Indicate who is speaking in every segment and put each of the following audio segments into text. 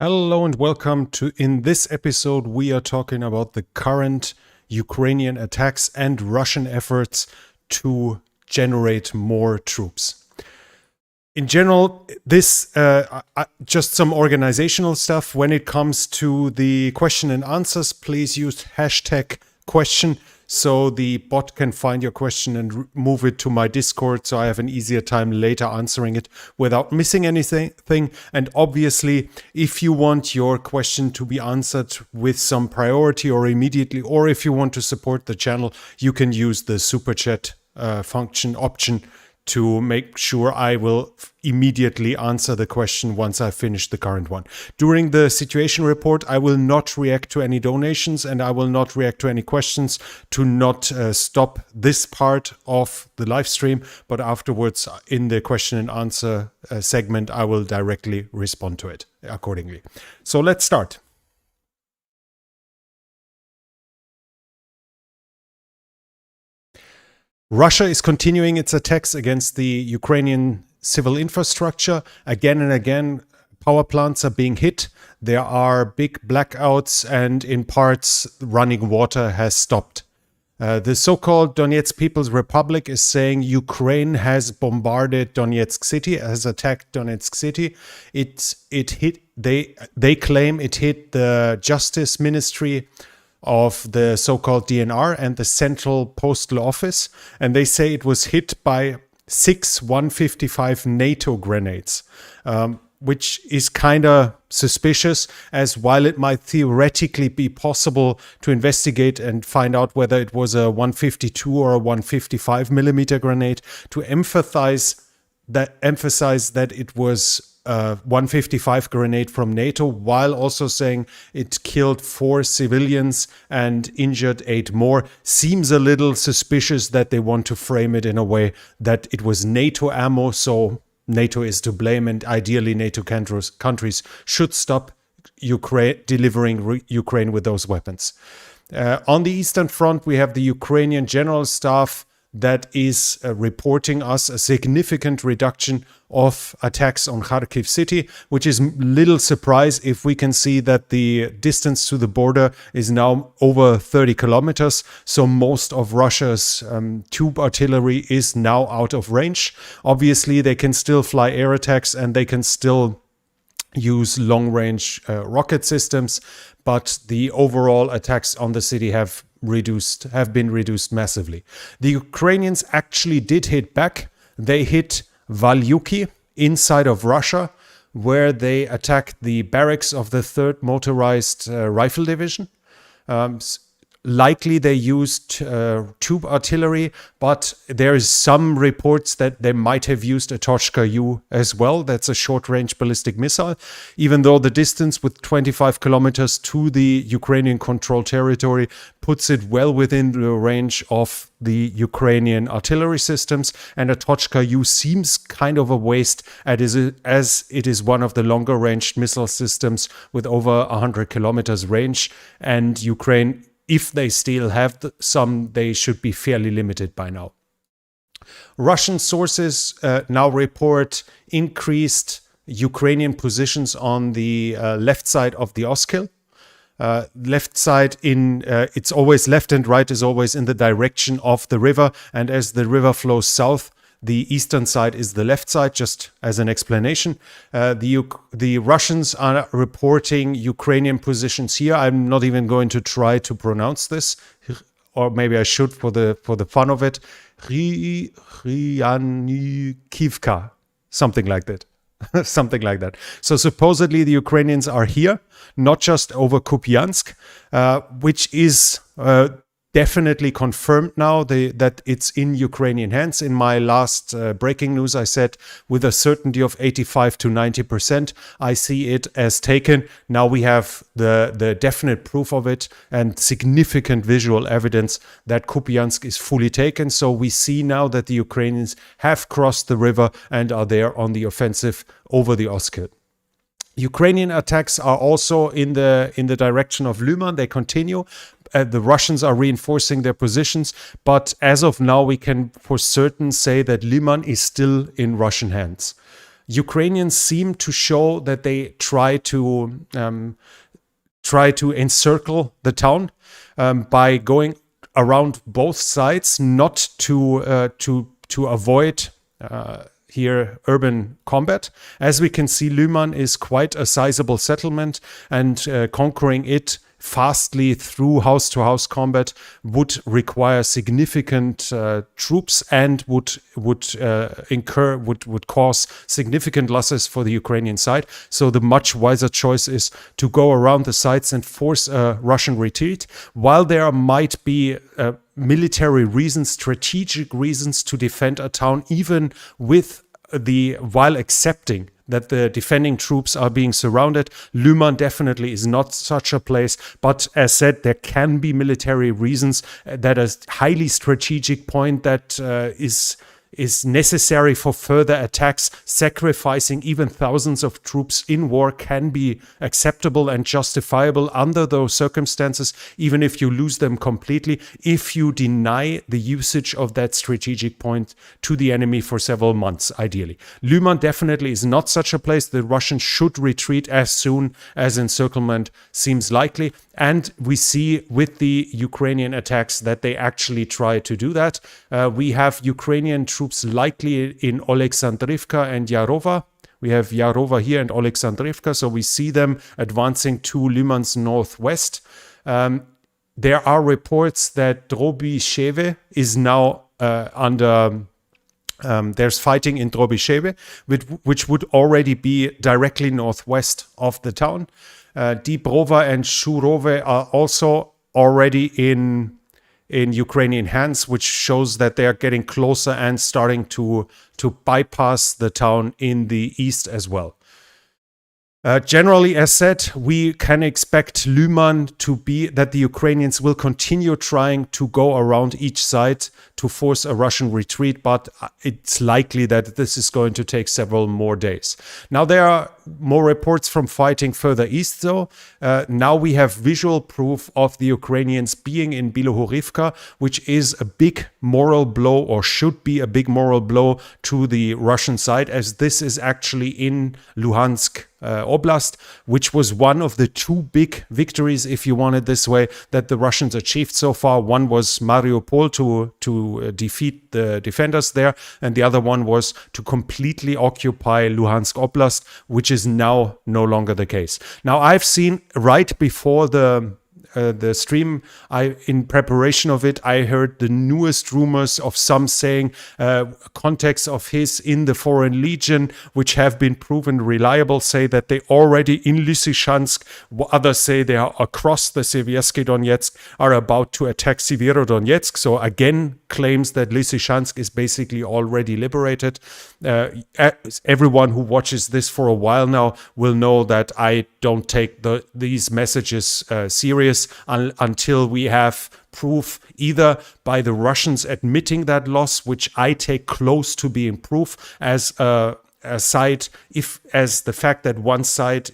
Speaker 1: Hello and welcome to. In this episode, we are talking about the current Ukrainian attacks and Russian efforts to generate more troops. In general, this just some organizational stuff. When it comes to the question and answers, please use #question so the bot can find your question and move it to my Discord so I have an easier time later answering it without missing anything. And obviously, if you want your question to be answered with some priority or immediately, or if you want to support the channel, you can use the super chat option to make sure I will immediately answer the question once I finish the current one. During the situation report, I will not react to any donations and I will not react to any questions to not stop this part of the live stream, but afterwards in the question and answer segment, I will directly respond to it accordingly. So let's start. Russia is continuing its attacks against the Ukrainian civil infrastructure. Again and again, power plants are being hit. There are big blackouts and in parts running water has stopped. The so-called Donetsk People's Republic is saying Ukraine has bombarded Donetsk city, has attacked Donetsk city. They claim it hit the Justice Ministry of the so-called DNR and the Central Postal Office, and they say it was hit by 6 155 NATO grenades, which is kind of suspicious, as while it might theoretically be possible to investigate and find out whether it was a 152 or a 155 millimeter grenade, to emphasize that it was 155 grenade from NATO, while also saying it killed 4 civilians and injured 8 more, seems a little suspicious that they want to frame it in a way that it was NATO ammo, so NATO is to blame, and ideally NATO countries should stop delivering Ukraine with those weapons. On the Eastern Front, we have the Ukrainian General Staff that is reporting us a significant reduction of attacks on Kharkiv city, which is little surprise if we can see that the distance to the border is now over 30 kilometers. So most of Russia's tube artillery is now out of range. Obviously, they can still fly air attacks and they can still use long-range rocket systems, but the overall attacks on the city have been reduced massively. The Ukrainians actually did hit back. They hit Valyuki inside of Russia, where they attacked the barracks of the 3rd Motorized Rifle Division. Likely they used tube artillery, but there is some reports that they might have used a Tochka-U as well. That's a short-range ballistic missile, even though the distance with 25 kilometers to the Ukrainian controlled territory puts it well within the range of the Ukrainian artillery systems, and a Tochka-U seems kind of a waste as it is one of the longer-ranged missile systems with over 100 kilometers range, and Ukraine, if they still have some, they should be fairly limited by now. Russian sources now report increased Ukrainian positions on the left side of the Oskil. Left side it's always left and right is always in the direction of the river. And as the river flows south, the eastern side is the left side, just as an explanation. The Russians are reporting Ukrainian positions here. I'm not even going to try to pronounce this, or maybe I should for the fun of it. Ryanikivka, something like that. Something like that. So supposedly the Ukrainians are here, not just over Kupiansk, which is definitely confirmed now that it's in Ukrainian hands. In my last breaking news, I said with a certainty of 85 to 90%, I see it as taken. Now we have the definite proof of it and significant visual evidence that Kupiansk is fully taken. So we see now that the Ukrainians have crossed the river and are there on the offensive over the Oskil. Ukrainian attacks are also in the direction of Lyman. They continue. The Russians are reinforcing their positions, but as of now, we can for certain say that Lyman is still in Russian hands. Ukrainians seem to show that they try to encircle the town by going around both sides, not to avoid here urban combat. As we can see, Lyman is quite a sizable settlement, and conquering it fastly through house-to-house combat would require significant troops and would cause significant losses for the Ukrainian side. So the much wiser choice is to go around the sides and force a Russian retreat. While there might be military reasons, strategic reasons to defend a town, even while accepting that the defending troops are being surrounded, Lyman definitely is not such a place. But as said, there can be military reasons that a highly strategic point that is necessary for further attacks. Sacrificing even thousands of troops in war can be acceptable and justifiable under those circumstances, even if you lose them completely, if you deny the usage of that strategic point to the enemy for several months, ideally. Lyman definitely is not such a place. The Russians should retreat as soon as encirclement seems likely. And we see with the Ukrainian attacks that they actually try to do that. We have Ukrainian troops likely in Oleksandrivka and Yarova. We have Yarova here and Oleksandrivka, so we see them advancing to Lyman's northwest. There are reports that Drobisheve is now there's fighting in Drobisheve, which would already be directly northwest of the town. Dibrova and Shurove are also already in Ukrainian hands, which shows that they are getting closer and starting to bypass the town in the east as well. Generally, as said, we can expect Lyman to be that the Ukrainians will continue trying to go around each side to force a Russian retreat, but it's likely that this is going to take several more days. Now, there are more reports from fighting further east, though. Now we have visual proof of the Ukrainians being in Bilohorivka, which is a big moral blow, or should be a big moral blow to the Russian side, as this is actually in Luhansk Oblast, which was one of the two big victories, if you want it this way, that the Russians achieved so far. One was Mariupol to defeat the defenders there, and the other one was to completely occupy Luhansk Oblast, which is now no longer the case. Now, I've seen right before the stream, in preparation of it, I heard the newest rumors of some saying contacts of his in the Foreign Legion, which have been proven reliable, say that they already in Lysychansk, others say they are across the Seversky Donetsk, are about to attack Severodonetsk. So again, claims that Lysychansk is basically already liberated. Everyone who watches this for a while now will know that I don't take these messages serious until we have proof either by the Russians admitting that loss, which I take close to being proof, as a side, as the fact that one side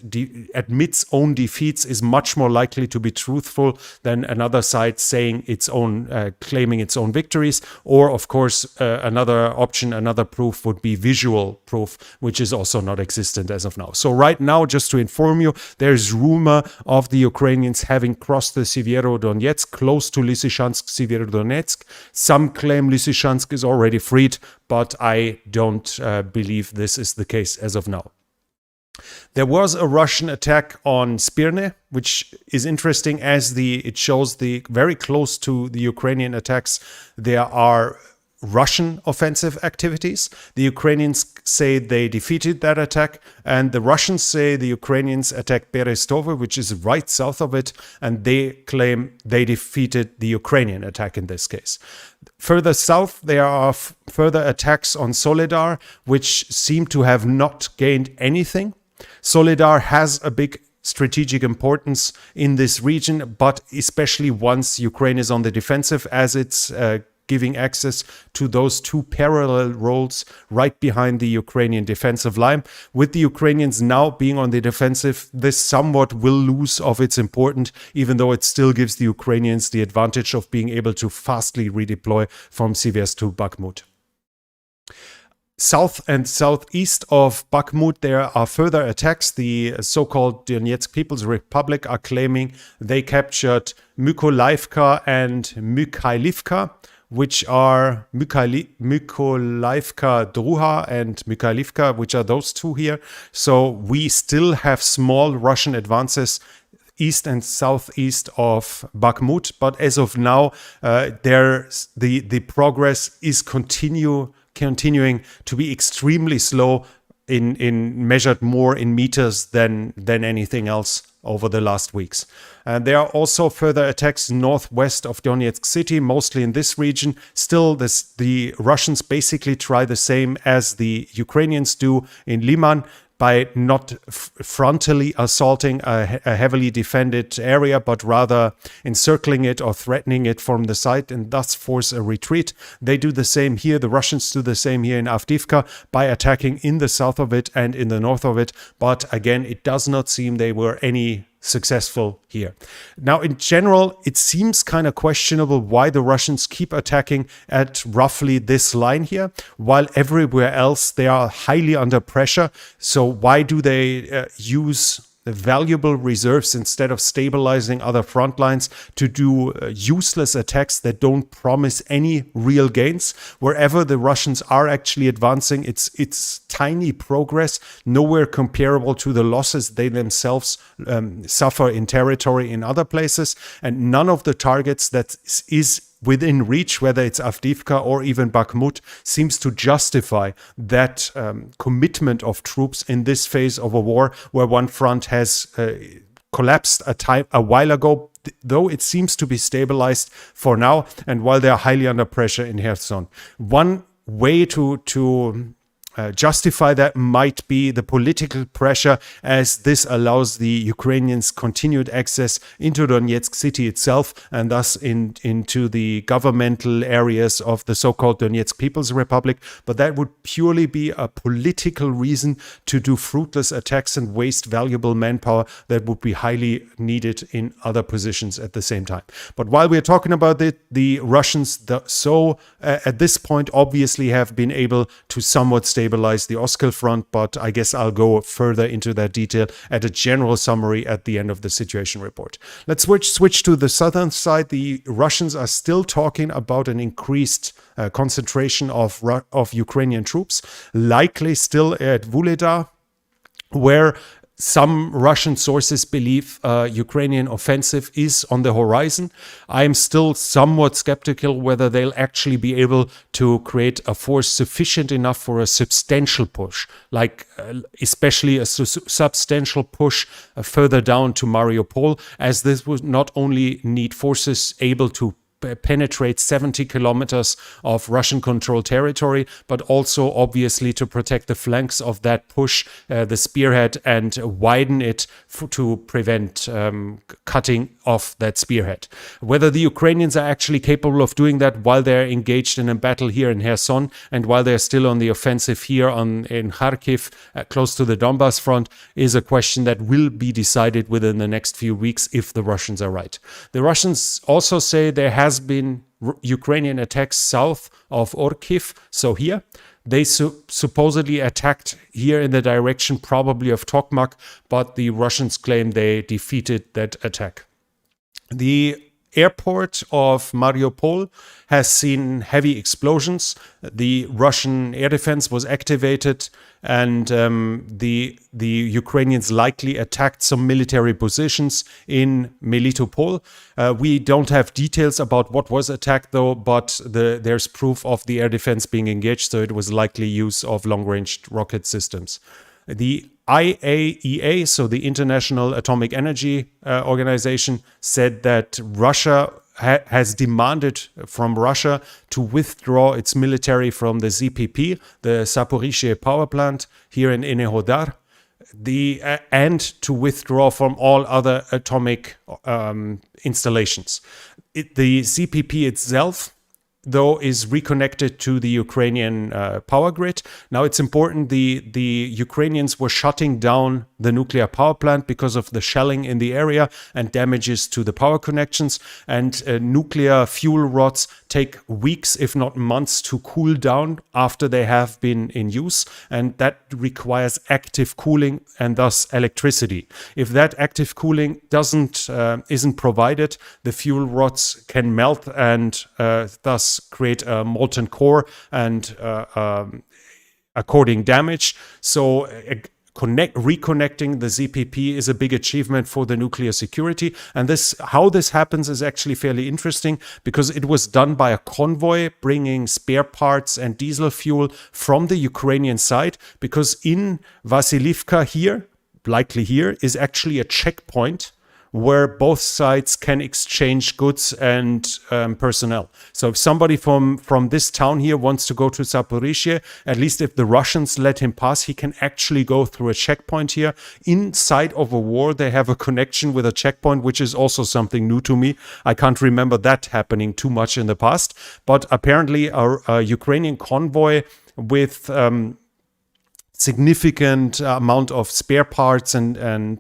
Speaker 1: admits own defeats is much more likely to be truthful than another side saying its own, claiming its own victories. Or, of course, another option, another proof would be visual proof, which is also not existent as of now. So right now, just to inform you, there's rumor of the Ukrainians having crossed the Severodonetsk close to Lysychansk, Severodonetsk. Some claim Lysychansk is already freed, but I don't believe this is the case as of now. There was a Russian attack on Spirne, which is interesting as it shows very close to the Ukrainian attacks. There are Russian offensive activities. The Ukrainians say they defeated that attack, and the Russians say the Ukrainians attacked Berestove, which is right south of it, and they claim they defeated the Ukrainian attack in this case. Further south, there are further attacks on Soledar, which seem to have not gained anything. Soledar has a big strategic importance in this region, but especially once Ukraine is on the defensive, as it's giving access to those two parallel roads right behind the Ukrainian defensive line. With the Ukrainians now being on the defensive, this somewhat will lose of its importance, even though it still gives the Ukrainians the advantage of being able to fastly redeploy from Siversk to Bakhmut. south and southeast of Bakhmut, there are further attacks. The so-called Donetsk People's Republic are claiming they captured Mykolaiivka and Mikhailivka, which are Mykolaiivka Druha and Mikhailivka, which are those two here. So we still have small Russian advances east and southeast of Bakhmut, but as of now, the progress is continuing to be extremely slow, in measured more in meters than anything else over the last weeks. And there are also further attacks northwest of Donetsk city, mostly in this region. Still, the Russians basically try the same as the Ukrainians do in Liman, by not frontally assaulting a heavily defended area, but rather encircling it or threatening it from the side and thus force a retreat. They do the same here. The Russians do the same here in Avdiivka by attacking in the south of it and in the north of it. But again, it does not seem they were any successful here. Now, in general, it seems kind of questionable why the Russians keep attacking at roughly this line here, while everywhere else they are highly under pressure. So why do they use valuable reserves instead of stabilizing other front lines to do useless attacks that don't promise any real gains? Wherever the Russians are actually advancing, it's tiny progress, nowhere comparable to the losses they themselves suffer in territory in other places, and none of the targets that is within reach, whether it's Avdiivka or even Bakhmut, seems to justify that commitment of troops in this phase of a war where one front has collapsed a while ago, though it seems to be stabilized for now, and while they are highly under pressure in Kherson. One way to justify that might be the political pressure, as this allows the Ukrainians continued access into Donetsk city itself and thus into the governmental areas of the so-called Donetsk People's Republic. But that would purely be a political reason to do fruitless attacks and waste valuable manpower that would be highly needed in other positions at the same time. But while we're talking about it, the Russians at this point obviously have been able to somewhat stabilize the Oskil front, but I guess I'll go further into that detail at a general summary at the end of the situation report. Let's switch to the southern side. The Russians are still talking about an increased concentration of Ukrainian troops, likely still at Vuhledar, where some Russian sources believe Ukrainian offensive is on the horizon. I'm still somewhat skeptical whether they'll actually be able to create a force sufficient enough for a substantial push, like especially a substantial push further down to Mariupol, as this would not only need forces able to penetrate 70 kilometers of Russian-controlled territory, but also obviously to protect the flanks of that push, the spearhead, and widen it to prevent cutting off that spearhead. Whether the Ukrainians are actually capable of doing that while they're engaged in a battle here in Kherson and while they're still on the offensive here in Kharkiv, close to the Donbas front, is a question that will be decided within the next few weeks if the Russians are right. The Russians also say there has been Ukrainian attacks south of Orkiv, so here. They supposedly attacked here in the direction probably of Tokmak, but the Russians claim they defeated that attack. The airport of Mariupol has seen heavy explosions. The Russian air defense was activated, and the Ukrainians likely attacked some military positions in Melitopol. We don't have details about what was attacked, though, but there's proof of the air defense being engaged, so it was likely use of long-range rocket systems. The IAEA, so the International Atomic Energy Organization, said that Russia has demanded from Russia to withdraw its military from the ZPP, the Zaporizhzhia power plant here in Enerhodar, and to withdraw from all other atomic installations. The ZPP itself, though, is reconnected to the Ukrainian power grid. Now, it's important, the Ukrainians were shutting down the nuclear power plant because of the shelling in the area and damages to the power connections, and nuclear fuel rods take weeks, if not months, to cool down after they have been in use, and that requires active cooling and thus electricity. If that active cooling isn't provided, the fuel rods can melt and thus create a molten core and according damage. So reconnecting the ZPP is a big achievement for the nuclear security. And how this happens is actually fairly interesting, because it was done by a convoy bringing spare parts and diesel fuel from the Ukrainian side, because in Vasilivka here, likely here, is actually a checkpoint where both sides can exchange goods and personnel. So if somebody from this town here wants to go to Zaporizhzhia, at least if the Russians let him pass, he can actually go through a checkpoint here. Inside of a war, they have a connection with a checkpoint, which is also something new to me. I can't remember that happening too much in the past. But apparently a Ukrainian convoy with significant amount of spare parts and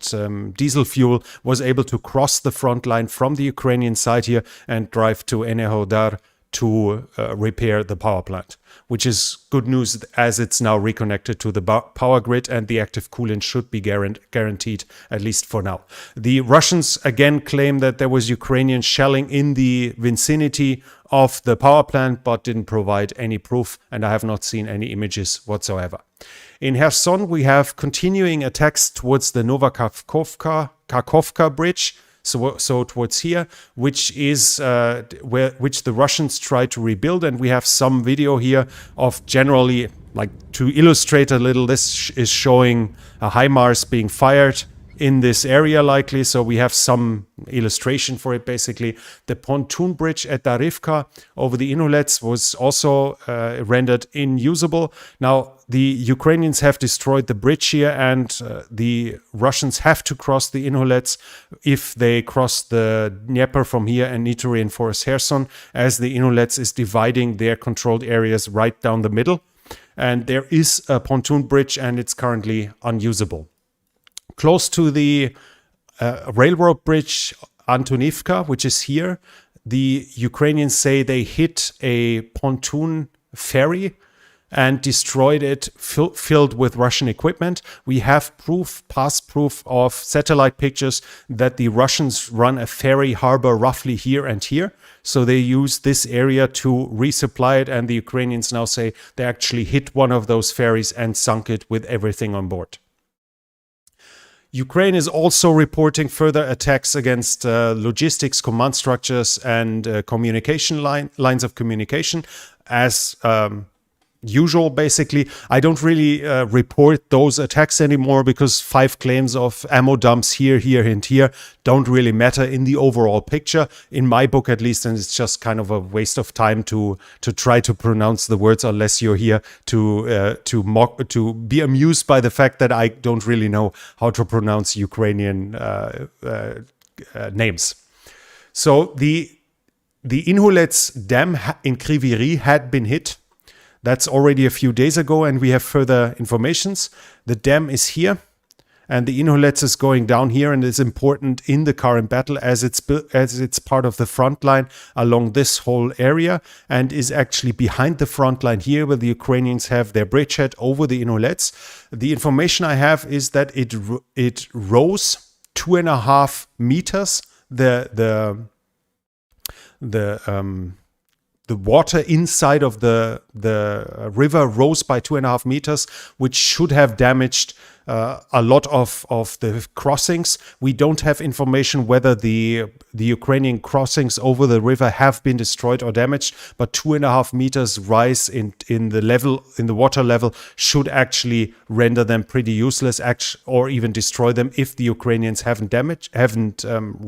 Speaker 1: diesel fuel was able to cross the front line from the Ukrainian side here and drive to Enerhodar to repair the power plant, which is good news as it's now reconnected to the power grid, and the active cooling should be guaranteed, at least for now. The Russians again claim that there was Ukrainian shelling in the vicinity of the power plant, but didn't provide any proof, and I have not seen any images whatsoever. In Kherson, we have continuing attacks towards the Novakharkovka bridge, so towards here, which is which the Russians try to rebuild, and we have some video here of generally, like to illustrate a little. This is showing a HIMARS being fired in this area likely, so we have some illustration for it. Basically, the pontoon bridge at Darivka over the inlets was also rendered unusable. Now, the Ukrainians have destroyed the bridge here, and the Russians have to cross the inlets if they cross the Dnieper from here and need to reinforce Kherson, as the inlets is dividing their controlled areas right down the middle. And there is a pontoon bridge, and it's currently unusable. Close to the railroad bridge Antonivka, which is here, the Ukrainians say they hit a pontoon ferry and destroyed it, filled with Russian equipment. We have past proof of satellite pictures that the Russians run a ferry harbor roughly here and here. So they use this area to resupply it, and the Ukrainians now say they actually hit one of those ferries and sunk it with everything on board. Ukraine is also reporting further attacks against logistics, command structures, and communication lines of communication. As usual, basically, I don't really report those attacks anymore, because 5 claims of ammo dumps here, and here don't really matter in the overall picture, in my book at least, and it's just kind of a waste of time to try to pronounce the words unless you're here to be amused by the fact that I don't really know how to pronounce Ukrainian names. So the Inhulets Dam in Kryvyi Rih had been hit. That's already a few days ago, and we have further informations. The dam is here, and the Inhulets is going down here, and is important in the current battle as it's part of the front line along this whole area, and is actually behind the front line here, where the Ukrainians have their bridgehead over the Inhulets. The information I have is that it rose 2.5 meters. The water inside of the river rose by 2.5 meters, which should have damaged a lot of the crossings. We don't have information whether the Ukrainian crossings over the river have been destroyed or damaged, but 2.5 meters rise in the water level should actually render them pretty useless, or even destroy them if the Ukrainians haven't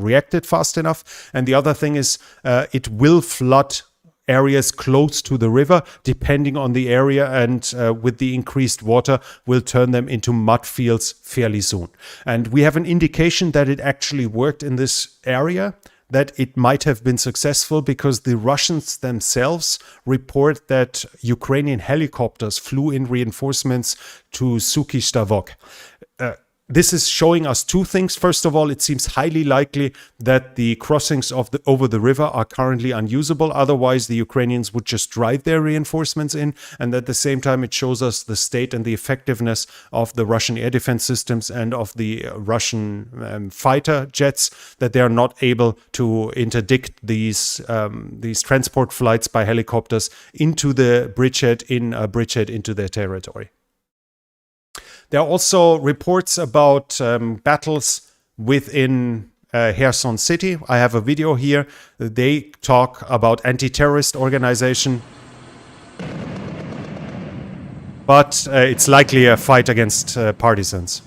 Speaker 1: reacted fast enough. And the other thing is, it will flood areas close to the river, depending on the area, and with the increased water will turn them into mud fields fairly soon. And we have an indication that it actually worked in this area, that it might have been successful, because the Russians themselves report that Ukrainian helicopters flew in reinforcements to Suky Stavok. this is showing us two things. First of all, it seems highly likely that the crossings over the river are currently unusable. Otherwise, the Ukrainians would just drive their reinforcements in. And at the same time, it shows us the state and the effectiveness of the Russian air defense systems and of the Russian fighter jets, that they are not able to interdict these transport flights by helicopters into the bridgehead into their territory. There are also reports about battles within Kherson city. I have a video here. They talk about anti-terrorist organization, but it's likely a fight against partisans.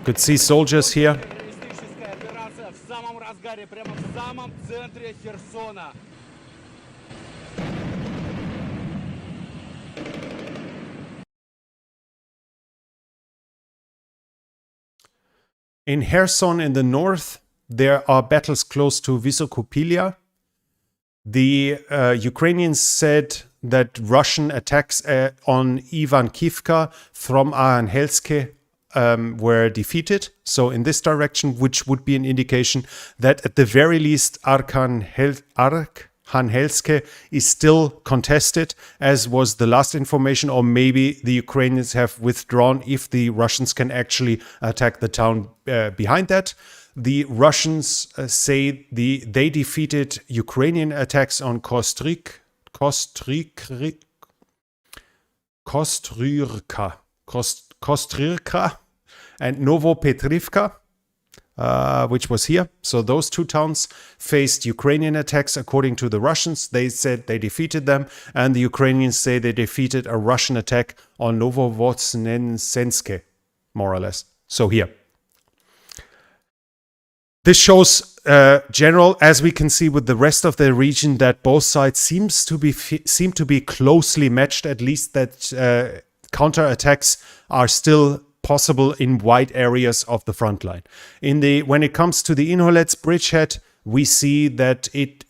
Speaker 1: Could see soldiers here. In Kherson in the north, there are battles close to Vysokopilia. The Ukrainians said that Russian attacks on Ivankivka from Arkhangelsk were defeated. So in this direction, which would be an indication that at the very least Arkhangelsk is still contested, as was the last information, or maybe the Ukrainians have withdrawn if the Russians can actually attack the town behind that. The Russians say they defeated Ukrainian attacks on Kostryrka and Novopetrivka, which was here. So those two towns faced Ukrainian attacks. According to the Russians, they said they defeated them, and the Ukrainians say they defeated a Russian attack on Novovoznensenske, more or less. So here. This shows general, as we can see with the rest of the region, that both sides seem to be closely matched, at least that counterattacks are still possible in wide areas of the front line. When it comes to the Inholets bridgehead, we see that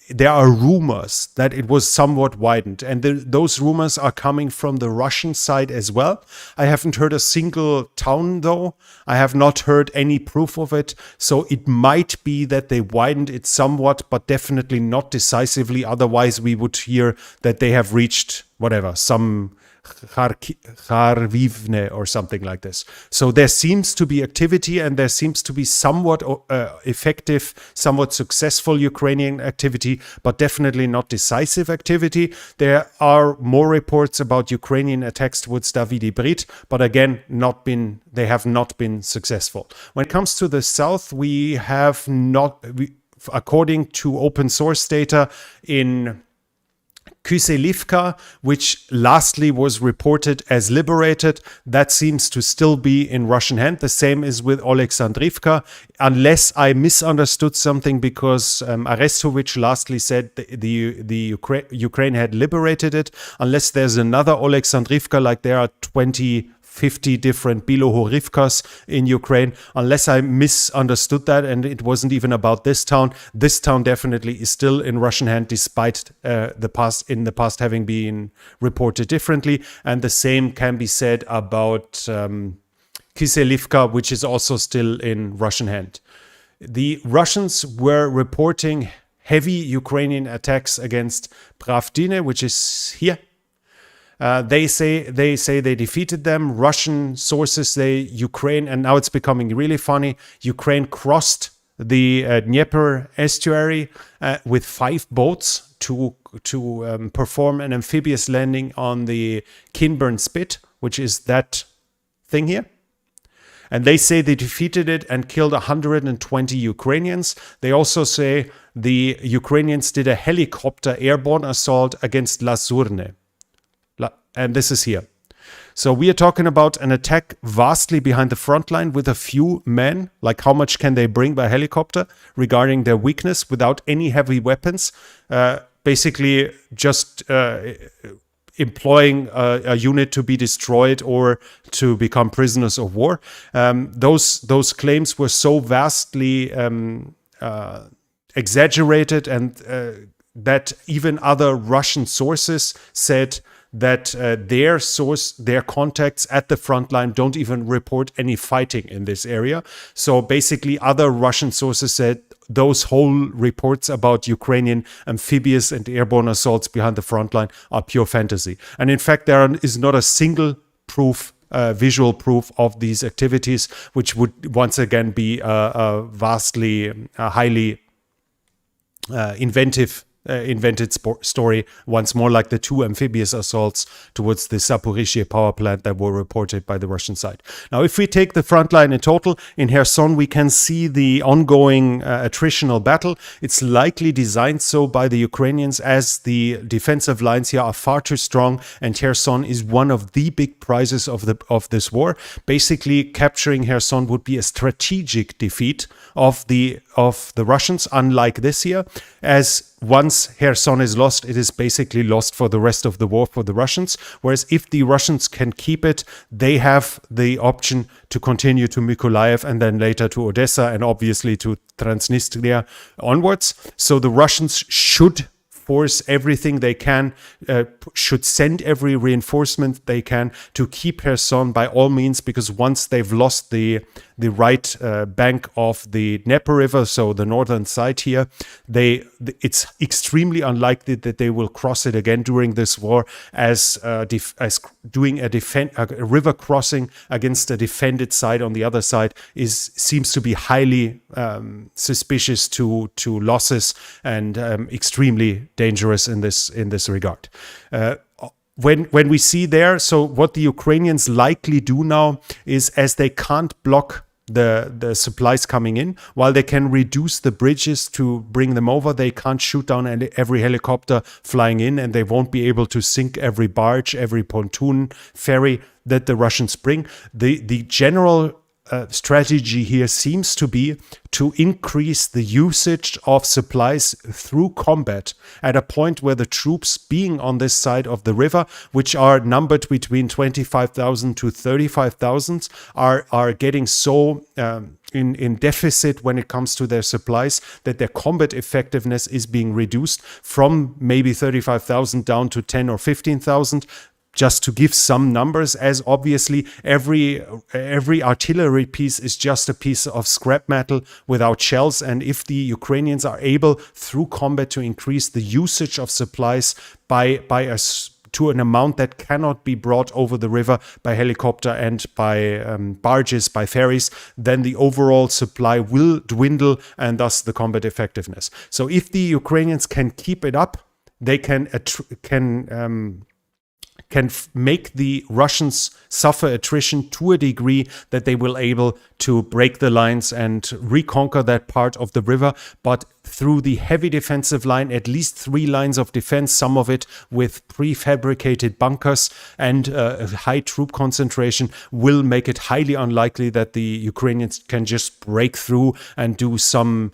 Speaker 1: there are rumors that it was somewhat widened, and those rumors are coming from the Russian side as well. I haven't heard a single town though. I have not heard any proof of it, so it might be that they widened it somewhat, but definitely not decisively. Otherwise, we would hear that they have reached whatever, some Kharkivne or something like this. So there seems to be activity, and there seems to be somewhat effective, somewhat successful Ukrainian activity, but definitely not decisive activity. There are more reports about Ukrainian attacks towards Davidi Brit, but again, they have not been successful. When it comes to the south, we have not, according to open source data in Kyselivka, which lastly was reported as liberated, that seems to still be in Russian hand. The same is with Oleksandrivka, unless I misunderstood something, because Arestovich lastly said the Ukraine had liberated it. Unless there's another Oleksandrivka, like there are 50 different Bilohorivkas in Ukraine, unless I misunderstood that and it wasn't even about this town. This town definitely is still in Russian hand, despite the past having been reported differently. And the same can be said about Kyselivka, which is also still in Russian hand. The Russians were reporting heavy Ukrainian attacks against Pravdine, which is here. They say they defeated them. Russian sources say Ukraine, and now it's becoming really funny, Ukraine crossed the Dnieper estuary with 5 boats to perform an amphibious landing on the Kinburn Spit, which is that thing here. And they say they defeated it and killed 120 Ukrainians. They also say the Ukrainians did a helicopter airborne assault against Lazurne. And this is here. So we are talking about an attack vastly behind the front line with a few men. Like, how much can they bring by helicopter, regarding their weakness, without any heavy weapons? Basically just employing a unit to be destroyed or to become prisoners of war. Those claims were so vastly exaggerated and that even other Russian sources said that their contacts at the front line don't even report any fighting in this area. So basically, other Russian sources said those whole reports about Ukrainian amphibious and airborne assaults behind the front line are pure fantasy. And in fact, there is not a single proof, visual proof of these activities, which would once again be a vastly, highly invented story, once more like the two amphibious assaults towards the Zaporizhzhia power plant that were reported by the Russian side. Now, if we take the front line in total, in Kherson, we can see the ongoing attritional battle. It's likely designed so by the Ukrainians, as the defensive lines here are far too strong, and Kherson is one of the big prizes of this war. Basically, capturing Kherson would be a strategic defeat of the Russians, unlike this year, as once Kherson is lost, it is basically lost for the rest of the war for the Russians. Whereas if the Russians can keep it, they have the option to continue to Mykolaiv and then later to Odessa and obviously to Transnistria onwards. So the Russians should force everything they can, should send every reinforcement they can to keep Kherson by all means, because once they've lost the right bank of the Dnieper River, so the northern side here, it's extremely unlikely that they will cross it again during this war, as doing a river crossing against a defended side on the other side seems to be highly suspicious to losses and extremely dangerous in this regard. When we see there, so what the Ukrainians likely do now is, as they can't block the supplies coming in, while they can reduce the bridges to bring them over, they can't shoot down every helicopter flying in, and they won't be able to sink every barge, every pontoon ferry that the Russians bring. The general strategy here seems to be to increase the usage of supplies through combat at a point where the troops being on this side of the river, which are numbered between 25,000 to 35,000, are getting so in deficit when it comes to their supplies that their combat effectiveness is being reduced from maybe 35,000 down to 10 or 15,000. Just to give some numbers, as obviously every artillery piece is just a piece of scrap metal without shells. And if the Ukrainians are able through combat to increase the usage of supplies to an amount that cannot be brought over the river by helicopter and by barges, by ferries, then the overall supply will dwindle and thus the combat effectiveness. So if the Ukrainians can keep it up, they can make the Russians suffer attrition to a degree that they will able to break the lines and reconquer that part of the river. But through the heavy defensive line, at least 3 lines of defense, some of it with prefabricated bunkers and a high troop concentration, will make it highly unlikely that the Ukrainians can just break through and do some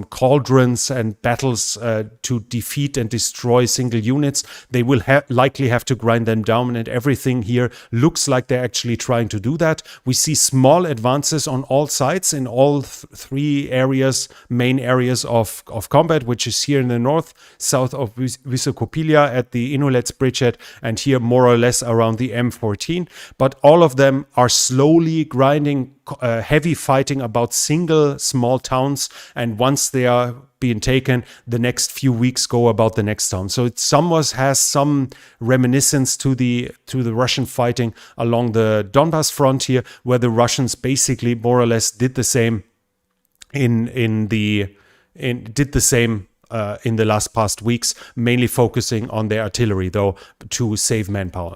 Speaker 1: cauldrons and battles to defeat and destroy single units. They will likely have to grind them down, and everything here looks like they're actually trying to do that. We see small advances on all sides in all 3 areas, main areas of combat, which is here in the north, south of Vysokopilia at the Inulets bridgehead, and here more or less around the M14. But all of them are slowly grinding heavy fighting about single small towns, and once they are being taken, the next few weeks go about the next town. So it somewhat has some reminiscence to the Russian fighting along the Donbas front here, where the Russians basically more or less did the same in the last past weeks, mainly focusing on their artillery though to save manpower.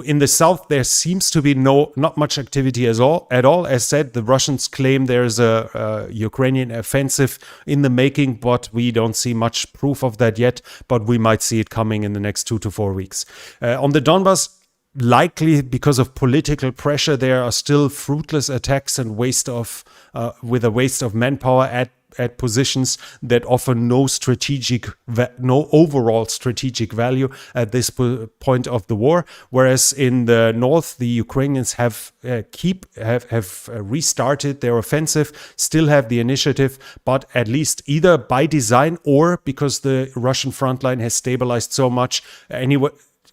Speaker 1: In the south, there seems to be not much activity at all. As said, the Russians claim there's a Ukrainian offensive in the making, but we don't see much proof of that yet. But we might see it coming in the next 2 to 4 weeks. On the Donbas, likely because of political pressure, there are still fruitless attacks and with a waste of manpower at positions that offer no overall strategic value at this point of the war. Whereas in the north, the Ukrainians have restarted their offensive, still have the initiative, but at least either by design or because the Russian front line has stabilized so much, anyway,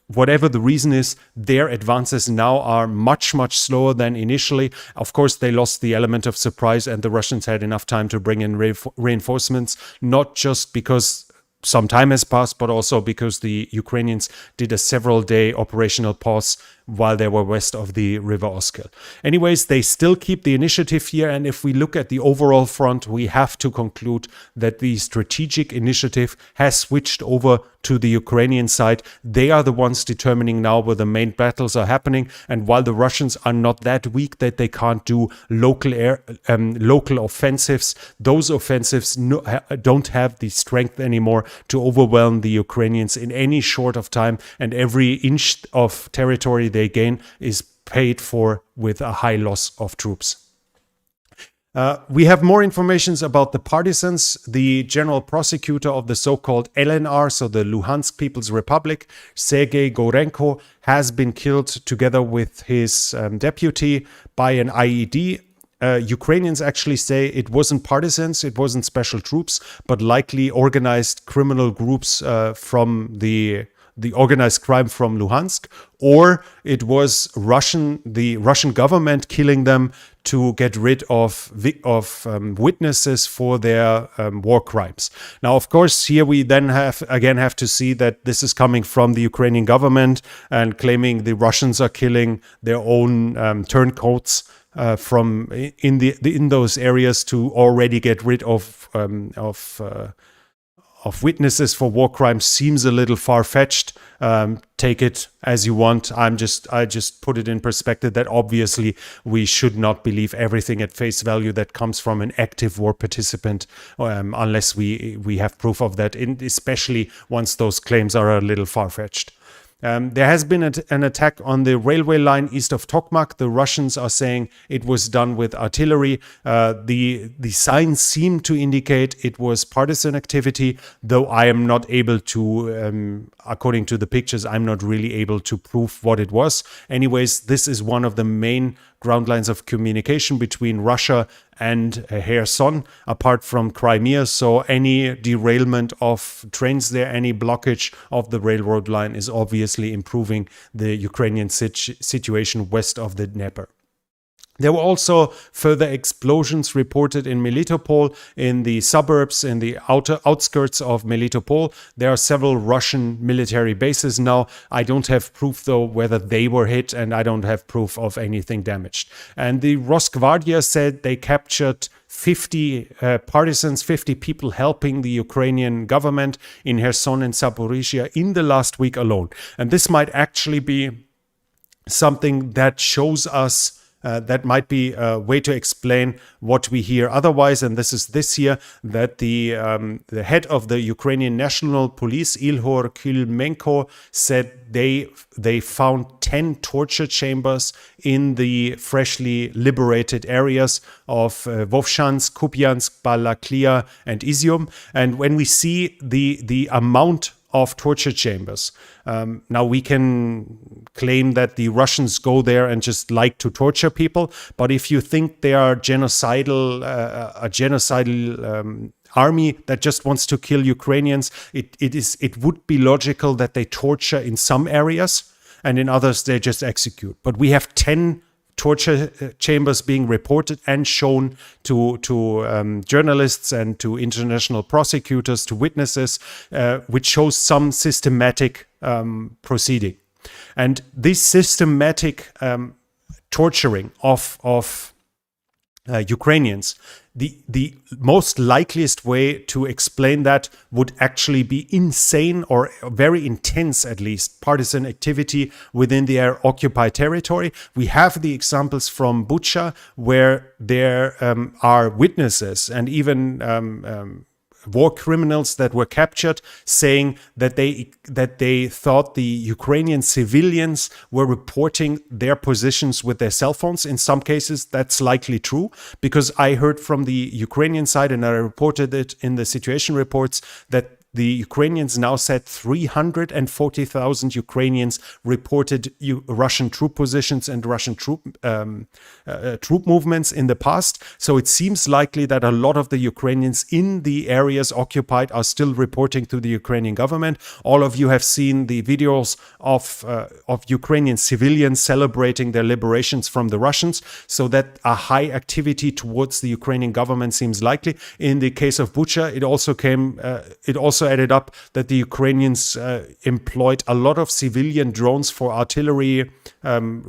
Speaker 1: whatever the reason is, their advances now are much, much slower than initially. Of course, they lost the element of surprise and the Russians had enough time to bring in reinforcements, not just because some time has passed, but also because the Ukrainians did a several-day operational pause while they were west of the River Oskil. Anyways, they still keep the initiative here, and if we look at the overall front, we have to conclude that the strategic initiative has switched over to the Ukrainian side. They are the ones determining now where the main battles are happening, and while the Russians are not that weak that they can't do local offensives, those offensives don't have the strength anymore to overwhelm the Ukrainians in any short of time, and every inch of territory they gain is paid for with a high loss of troops. We have more information about the partisans. The general prosecutor of the so-called LNR, so the Luhansk People's Republic, Sergei Gorenko, has been killed together with his deputy by an IED. Ukrainians actually say it wasn't partisans, it wasn't special troops, but likely organized criminal groups from the organized crime from Luhansk, or it was the Russian government killing them to get rid of witnesses for their war crimes. Now, of course, here we then have to see that this is coming from the Ukrainian government and claiming the Russians are killing their own turncoats from in those areas to already get rid of witnesses for war crimes seems a little far-fetched. Take it as you want. I just put it in perspective that obviously we should not believe everything at face value that comes from an active war participant, unless we have proof of that, especially once those claims are a little far-fetched. There has been an attack on the railway line east of Tokmak. The Russians are saying it was done with artillery. The signs seem to indicate it was partisan activity, though I am not able to, according to the pictures, I'm not really able to prove what it was. Anyways, this is one of the main ground lines of communication between Russia and Kherson, apart from Crimea. So any derailment of trains there, any blockage of the railroad line is obviously improving the Ukrainian situation west of the Dnieper. There were also further explosions reported in Melitopol, in the suburbs, in the outskirts of Melitopol. There are several Russian military bases now. I don't have proof, though, whether they were hit, and I don't have proof of anything damaged. And the Rosgvardia said they captured 50 partisans, 50 people helping the Ukrainian government in Kherson and Zaporizhia in the last week alone. And this might actually be something that shows us that might be a way to explain what we hear otherwise, and this is this year that the head of the Ukrainian National Police, Ilhor Kylimenko, said they found 10 torture chambers in the freshly liberated areas of Vovchansk, Kupiansk, Balaklia, and Izium. And when we see the amount of torture chambers. Now we can claim that the Russians go there and just like to torture people, but if you think they are a genocidal army that just wants to kill Ukrainians, it would be logical that they torture in some areas and in others they just execute. But we have 10 torture chambers being reported and shown to journalists and to international prosecutors, to witnesses, which shows some systematic proceeding. And this systematic torturing of Ukrainians, the most likeliest way to explain that would actually be insane or very intense, at least, partisan activity within their occupied territory. We have the examples from Bucha where there are witnesses and even war criminals that were captured, saying that they thought the Ukrainian civilians were reporting their positions with their cell phones. In some cases, that's likely true, because I heard from the Ukrainian side, and I reported it in the situation reports, that the Ukrainians now said 340,000 Ukrainians reported Russian troop positions and Russian troop movements in the past. So it seems likely that a lot of the Ukrainians in the areas occupied are still reporting to the Ukrainian government. All of you have seen the videos of Ukrainian civilians celebrating their liberations from the Russians. So that a high activity towards the Ukrainian government seems likely. In the case of Bucha, it also added up that the Ukrainians employed a lot of civilian drones for artillery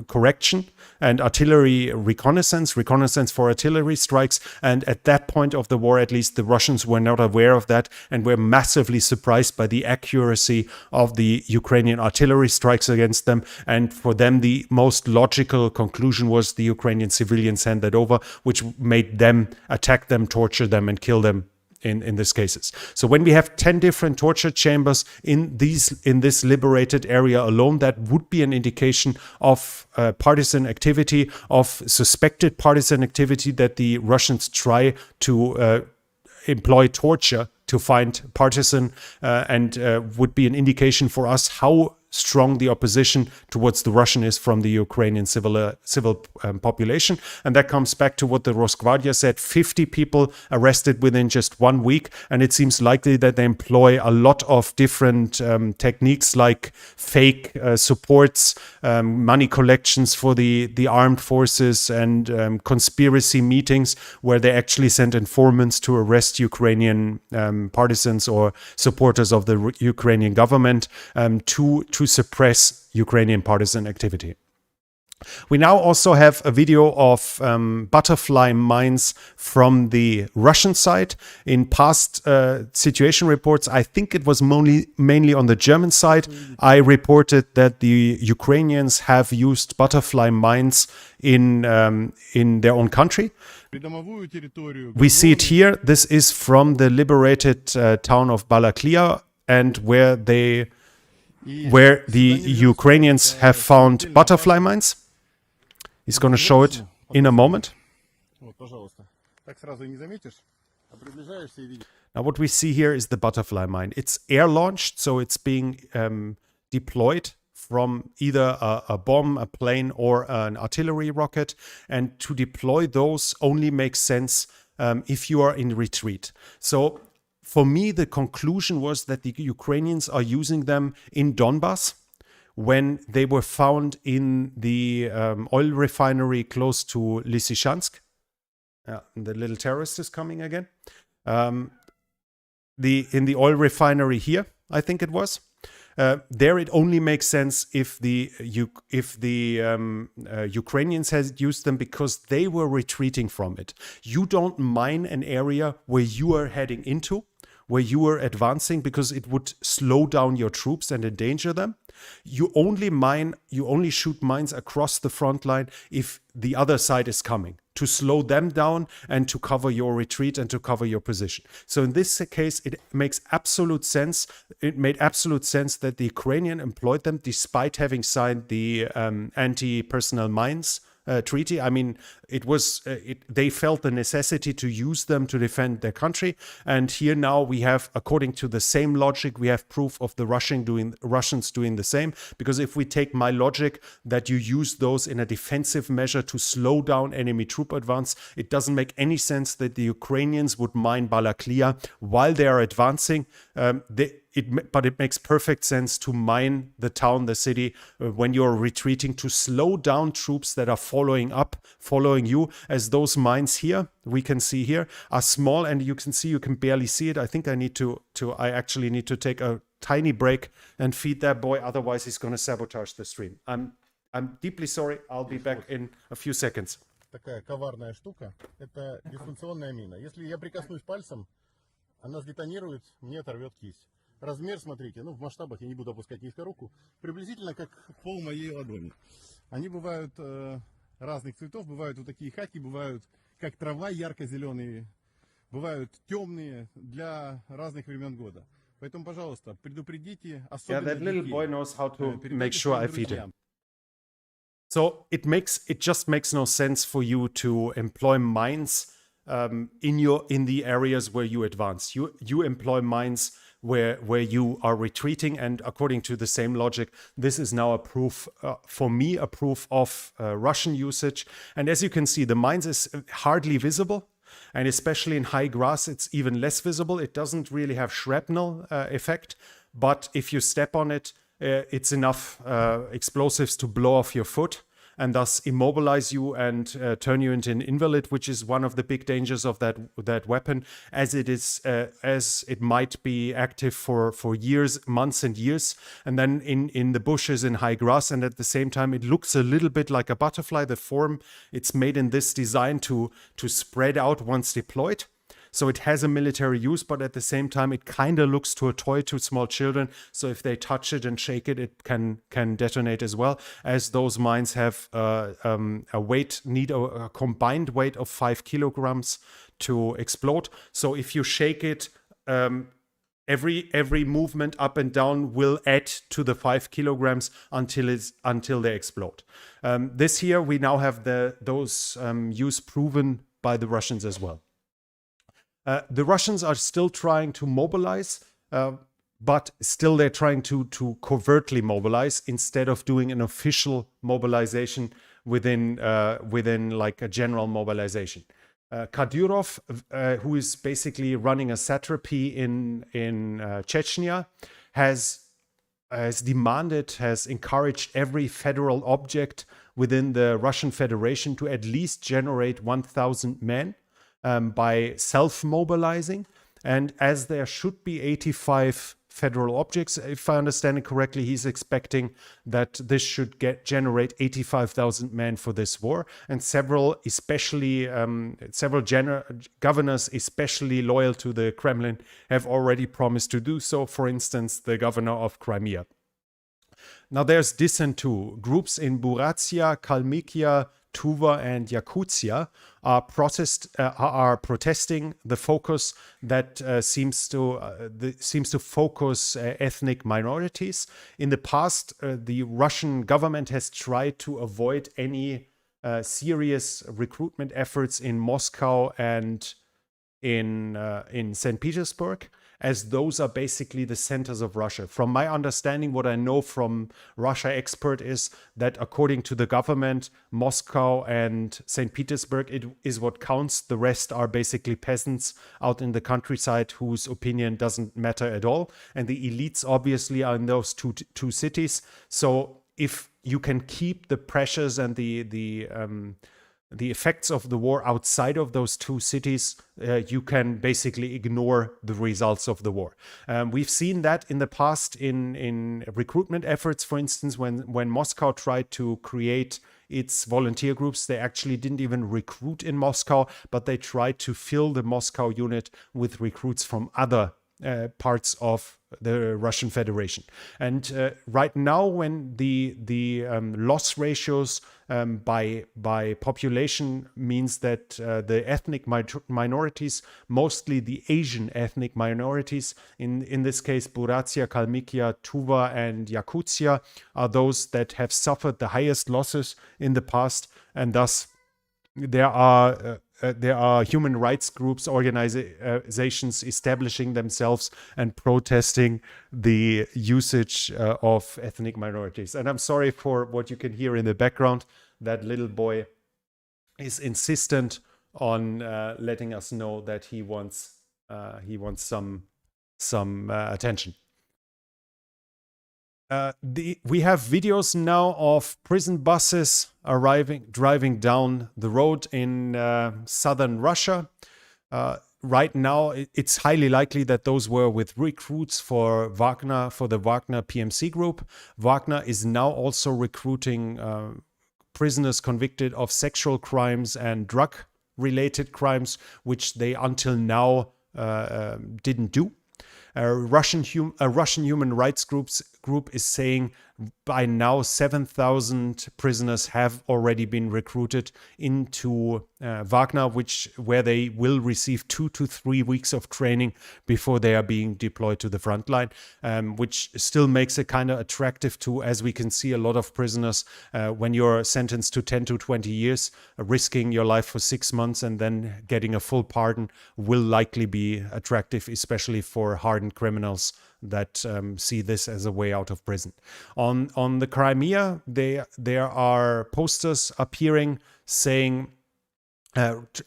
Speaker 1: correction and artillery reconnaissance for artillery strikes. And at that point of the war, at least, the Russians were not aware of that and were massively surprised by the accuracy of the Ukrainian artillery strikes against them. And for them, the most logical conclusion was the Ukrainian civilians handed over, which made them attack them, torture them, and kill them in these cases. So when we have 10 different torture chambers in this liberated area alone, that would be an indication of partisan activity, of suspected partisan activity, that the Russians try to employ torture to find partisan, and would be an indication for us how strong the opposition towards the Russian is from the Ukrainian civil population. And that comes back to what the Rosgvardia said: 50 people arrested within just 1 week. And it seems likely that they employ a lot of different techniques, like fake supports, money collections for the armed forces, and conspiracy meetings where they actually send informants to arrest Ukrainian partisans or supporters of the Ukrainian government to suppress Ukrainian partisan activity. We now also have a video of butterfly mines from the Russian side. In past situation reports, I think it was mainly on the German side, I reported that the Ukrainians have used butterfly mines in their own country. We see it here. This is from the liberated town of Balaklia, and where the Ukrainians have found butterfly mines. He's going to show it in a moment. Now what we see here is the butterfly mine. It's air launched, so it's being deployed from either a bomb, a plane, or an artillery rocket. And to deploy those only makes sense if you are in retreat. So for me, the conclusion was that the Ukrainians are using them in Donbass, when they were found in the oil refinery close to Lysychansk. The little terrorist is coming again. In the oil refinery here, I think it was. There it only makes sense if the Ukrainians had used them, because they were retreating from it. You don't mine an area where you are heading into, where you are advancing, because it would slow down your troops and endanger them. You only shoot mines across the front line if the other side is coming, to slow them down and to cover your retreat and to cover your position. So in this case, it makes absolute sense. It made absolute sense that the Ukrainian employed them despite having signed the anti-personnel mines treaty. I mean, it was they felt the necessity to use them to defend their country. And here now we have, according to the same logic, we have proof of the Russians doing the same. Because if we take my logic that you use those in a defensive measure to slow down enemy troop advance, it doesn't make any sense that the Ukrainians would mine Balaklia while they are advancing. But it makes perfect sense to mine the town, the city, when you're retreating, to slow down troops that are following you, as those mines here, we can see here, are small, and you can barely see it. I think I actually need to take a tiny break and feed that boy, otherwise he's going to sabotage the stream. I'm deeply sorry. I'll be back in a few seconds.
Speaker 2: Такая коварная штука, это дистанционная мина. Если я прикоснусь пальцем, она сдетонирует, мне оторвет кисть. Размер, смотрите, в масштабах, я не буду опускать низко руку, приблизительно как пол моей ладони. Они бывают разных цветов, бывают вот такие хаки, бывают как трава, ярко-зеленые, бывают темные для разных времен года. Поэтому, пожалуйста, предупредите,
Speaker 1: Yeah,
Speaker 2: особенно
Speaker 1: that little
Speaker 2: детей.
Speaker 1: boy knows how to make
Speaker 2: Передайте
Speaker 1: sure I
Speaker 2: своим
Speaker 1: feed him.
Speaker 2: друзьям.
Speaker 1: So it just makes no sense for you to employ mines in the areas where you advance. You employ mines where you are retreating, and according to the same logic, this is now a proof for me, a proof of Russian usage. And as you can see, the mines is hardly visible. And especially in high grass, it's even less visible. It doesn't really have shrapnel effect, but if you step on it, it's enough explosives to blow off your foot and thus immobilize you and turn you into an invalid, which is one of the big dangers of that weapon, as it might be active for years, months and years, and then in the bushes in high grass. And at the same time, it looks a little bit like a butterfly. The form, it's made in this design to spread out once deployed. So it has a military use, but at the same time, it kind of looks to a toy to small children. So if they touch it and shake it, it can detonate as well, as those mines have a combined weight of 5 kilograms to explode. So if you shake it, every movement up and down will add to the 5 kilograms until they explode. This here, we now have those use proven by the Russians as well. The Russians are still trying to mobilize, but still they're trying to covertly mobilize instead of doing an official mobilization within like a general mobilization. Kadyrov, who is basically running a satrapy in Chechnya, has encouraged every federal object within the Russian Federation to at least generate 1,000 men. By self-mobilizing, and as there should be 85 federal objects, if I understand it correctly, he's expecting that this should generate 85,000 men for this war, and several governors, especially loyal to the Kremlin, have already promised to do so. For instance, the governor of Crimea. Now there's dissent too. Groups in Buryatia, Kalmykia, Tuva and Yakutia are protesting the focus that seems to focus ethnic minorities. In the past, the Russian government has tried to avoid any serious recruitment efforts in Moscow and in St. Petersburg, as those are basically the centers of Russia. From my understanding, what I know from Russia expert is that according to the government, Moscow and St. Petersburg is what counts. The rest are basically peasants out in the countryside whose opinion doesn't matter at all. And the elites obviously are in those two cities. So if you can keep the pressures and the effects of the war outside of those two cities, you can basically ignore the results of the war. We've seen that in the past in recruitment efforts. For instance, when Moscow tried to create its volunteer groups, they actually didn't even recruit in Moscow, but they tried to fill the Moscow unit with recruits from other parts of the Russian Federation. And right now, when the loss ratios by population means that the ethnic minorities, mostly the Asian ethnic minorities, in this case Buryatia, Kalmykia, Tuva and Yakutia, are those that have suffered the highest losses in the past, and thus there are human rights groups, organizations establishing themselves and protesting the usage of ethnic minorities. And I'm sorry for what you can hear in the background. That little boy is insistent on letting us know that he wants some attention. We have videos now of prison buses driving down the road in southern Russia. Right now, it's highly likely that those were with recruits for the Wagner PMC group. Wagner is now also recruiting prisoners convicted of sexual crimes and drug-related crimes, which they until now didn't do. Russian human rights groups group is saying by now 7,000 prisoners have already been recruited into Wagner, where they will receive 2 to 3 weeks of training before they are being deployed to the front line, which still makes it kind of attractive to, as we can see, a lot of prisoners when you're sentenced to 10 to 20 years, risking your life for 6 months and then getting a full pardon will likely be attractive, especially for hardened criminals that see this as a way out of prison. On the Crimea, there are posters appearing saying,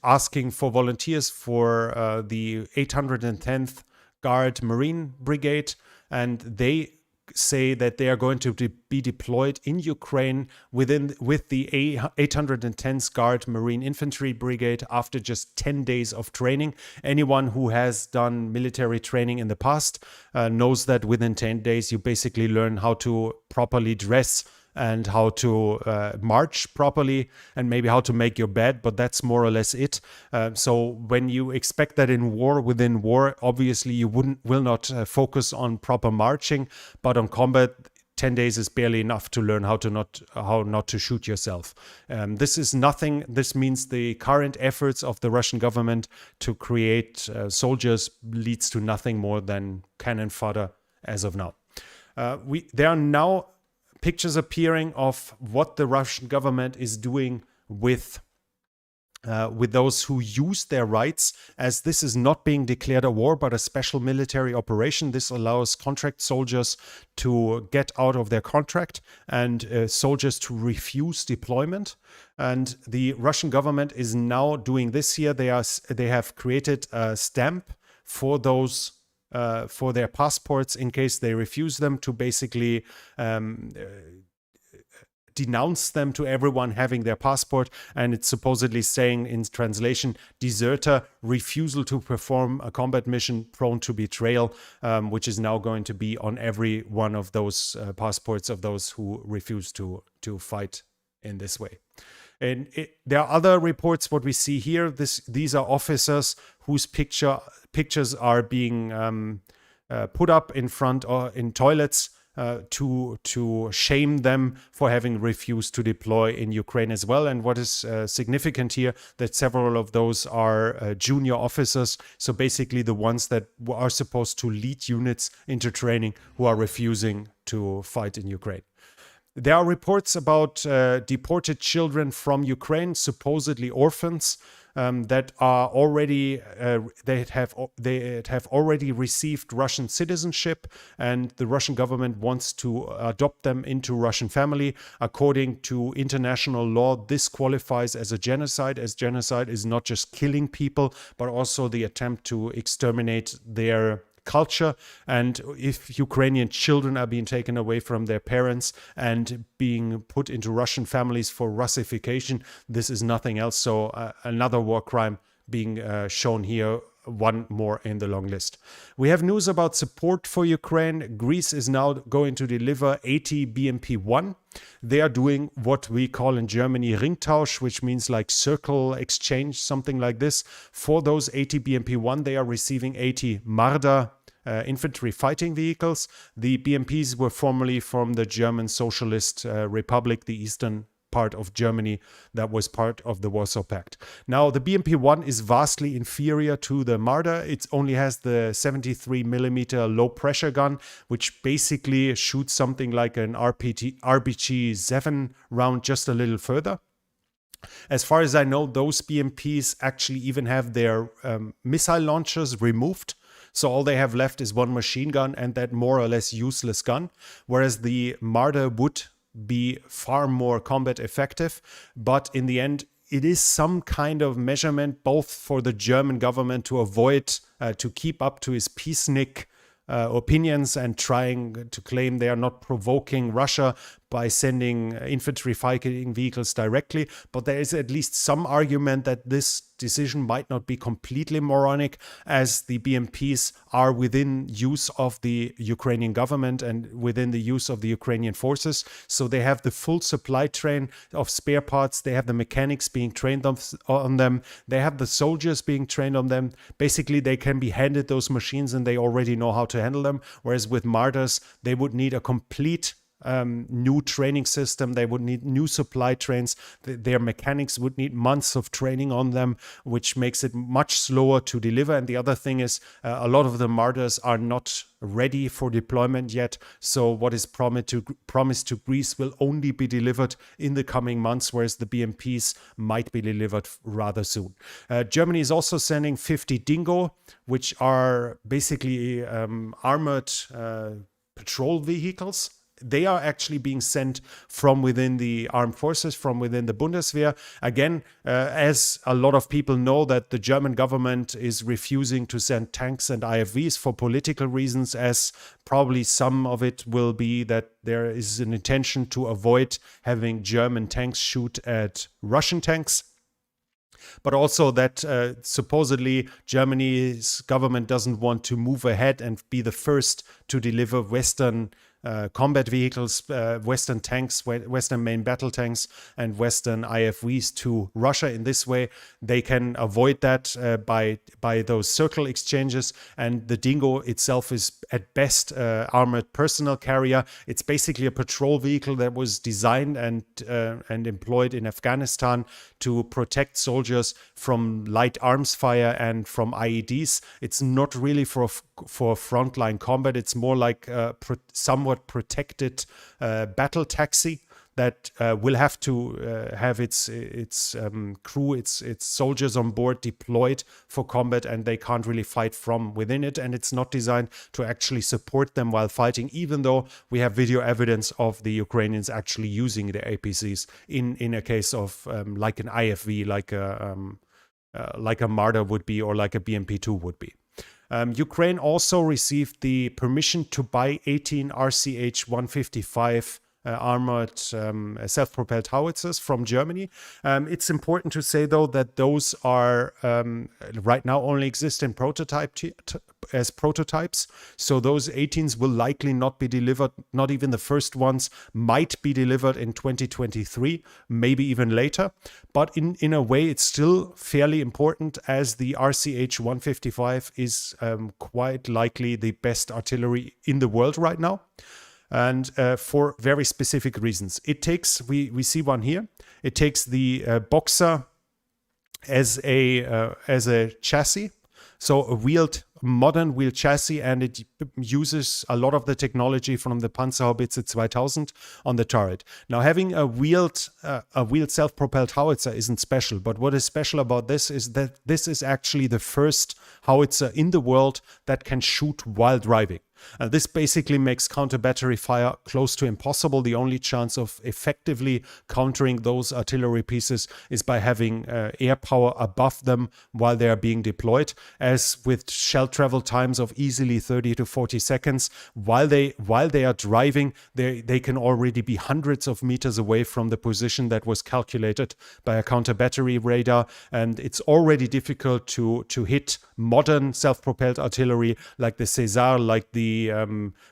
Speaker 1: asking for volunteers for the 810th Guard Marine Brigade, and they say that they are going to be deployed in Ukraine with the 810th Guard Marine Infantry Brigade after just 10 days of training. Anyone who has done military training in the past knows that within 10 days you basically learn how to properly dress and how to march properly and maybe how to make your bed, but that's more or less it. So when you expect that within war, obviously you will not focus on proper marching, but on combat, 10 days is barely enough to learn how not to shoot yourself. This is nothing. This means the current efforts of the Russian government to create soldiers leads to nothing more than cannon fodder as of now. There are now pictures appearing of what the Russian government is doing with those who use their rights, as this is not being declared a war but a special military operation. This allows contract soldiers to get out of their contract and soldiers to refuse deployment. And the Russian government is now doing this here. They have created a stamp for those for their passports in case they refuse them, to basically denounce them to everyone having their passport. And it's supposedly saying in translation, deserter, refusal to perform a combat mission, prone to betrayal, which is now going to be on every one of those passports of those who refuse to fight in this way. And there are other reports. What we see here, these are officers whose pictures are being put up in front or in toilets to shame them for having refused to deploy in Ukraine as well. And what is significant here, that several of those are junior officers, so basically the ones that are supposed to lead units into training who are refusing to fight in Ukraine. There are reports about deported children from Ukraine, supposedly orphans, that are already they have already received Russian citizenship, and the Russian government wants to adopt them into Russian family. According to international law, this qualifies as a genocide, as genocide is not just killing people, but also the attempt to exterminate their culture. And if Ukrainian children are being taken away from their parents and being put into Russian families for Russification, this is nothing else. So another war crime being shown here, one more in the long list. We have news about support for Ukraine. Greece is now going to deliver 80 BMP-1. They are doing what we call in Germany Ringtausch, which means like circle exchange, something like this. For those 80 BMP-1, they are receiving 80 Marder infantry fighting vehicles. The BMPs were formerly from the German Socialist Republic, the eastern part of Germany that was part of the Warsaw Pact. Now, the BMP-1 is vastly inferior to the Marder. It only has the 73mm low pressure gun, which basically shoots something like an RPG-7 round just a little further. As far as I know, those BMPs actually even have their missile launchers removed. So all they have left is one machine gun and that more or less useless gun, whereas the Marder would be far more combat effective. But in the end, it is some kind of measurement both for the German government to avoid, to keep up to his peacenik opinions and trying to claim they are not provoking Russia, by sending infantry fighting vehicles directly. But there is at least some argument that this decision might not be completely moronic, as the BMPs are within use of the Ukrainian government and within the use of the Ukrainian forces. So they have the full supply chain of spare parts. They have the mechanics being trained on them. They have the soldiers being trained on them. Basically, they can be handed those machines and they already know how to handle them. Whereas with Marders, they would need a complete new training system. They would need new supply trains. Their mechanics would need months of training on them, which makes it much slower to deliver. And the other thing is, a lot of the Marders are not ready for deployment yet. So what is promised to Greece will only be delivered in the coming months, whereas the BMPs might be delivered rather soon. Germany is also sending 50 Dingo, which are basically armored patrol vehicles. They are actually being sent from within the armed forces, from within the Bundeswehr. Again, as a lot of people know that the German government is refusing to send tanks and IFVs for political reasons, as probably some of it will be that there is an intention to avoid having German tanks shoot at Russian tanks. But also that supposedly Germany's government doesn't want to move ahead and be the first to deliver Western combat vehicles, Western tanks, Western main battle tanks, and Western IFVs to Russia. In this way, they can avoid that by those circle exchanges. And the Dingo itself is at best armored personnel carrier. It's basically a patrol vehicle that was designed and employed in Afghanistan to protect soldiers from light arms fire and from IEDs. It's not really for frontline combat. It's more like somewhat protected battle taxi that will have to have its crew, its soldiers on board deployed for combat, and they can't really fight from within it. And it's not designed to actually support them while fighting, even though we have video evidence of the Ukrainians actually using the APCs in a case of like an IFV, like a Marder would be, or like a BMP-2 would be. Ukraine also received the permission to buy 18 RCH 155 armored self-propelled howitzers from Germany. It's important to say, though, that those are right now only exist in as prototypes. So those 18s will likely not be delivered. Not even the first ones might be delivered in 2023, maybe even later. But in a way, it's still fairly important, as the RCH 155 is quite likely the best artillery in the world right now. And for very specific reasons. It takes, we see one here, it takes the Boxer as a chassis, so a modern wheeled chassis, and it uses a lot of the technology from the Panzerhaubitze 2000 on the turret. Now, having a wheeled self-propelled howitzer isn't special, but what is special about this is that this is actually the first howitzer in the world that can shoot while driving. This basically makes counter-battery fire close to impossible. The only chance of effectively countering those artillery pieces is by having air power above them while they are being deployed. As with shell travel times of easily 30 to 40 seconds, while they are driving, they can already be hundreds of meters away from the position that was calculated by a counter-battery radar. And it's already difficult to hit modern self-propelled artillery like the César, like the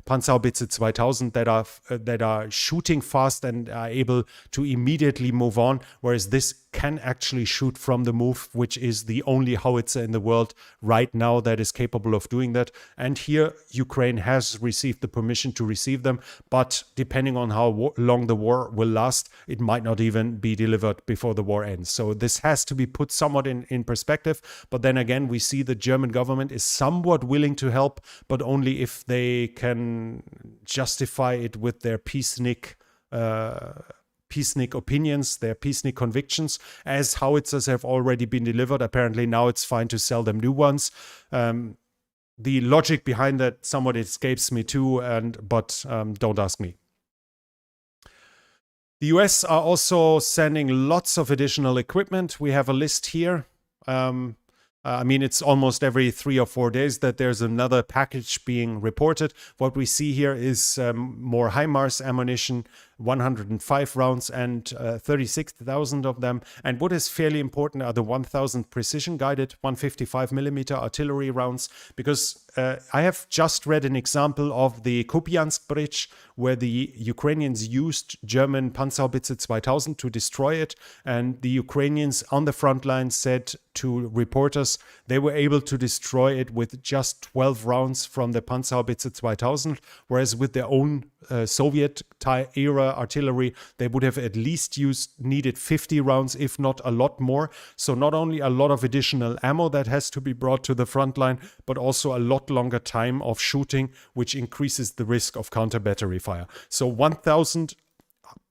Speaker 1: Panzerhaubitze 2000 that are shooting fast and are able to immediately move on, whereas this can actually shoot from the move, which is the only howitzer in the world right now that is capable of doing that. And here Ukraine has received the permission to receive them, but depending on how long the war will last, it might not even be delivered before the war ends. So this has to be put somewhat in perspective. But then again, we see the German government is somewhat willing to help, but only if they can justify it with their peacenik opinions, their peacenik convictions. As howitzers have already been delivered, apparently now it's fine to sell them new ones. The logic behind that somewhat escapes me too, but don't ask me. The US are also sending lots of additional equipment. We have a list here. I mean, it's almost every 3 or 4 days that there's another package being reported. What we see here is more HIMARS ammunition. 105 rounds and 36,000 of them. And what is fairly important are the 1,000 precision-guided 155mm artillery rounds, because I have just read an example of the Kupiansk Bridge where the Ukrainians used German Panzerhaubitze 2000 to destroy it, and the Ukrainians on the front line said to reporters they were able to destroy it with just 12 rounds from the Panzerhaubitze 2000, whereas with their own Soviet-era artillery, they would have at least needed 50 rounds, if not a lot more. So not only a lot of additional ammo that has to be brought to the front line, but also a lot longer time of shooting, which increases the risk of counter-battery fire. So 1,000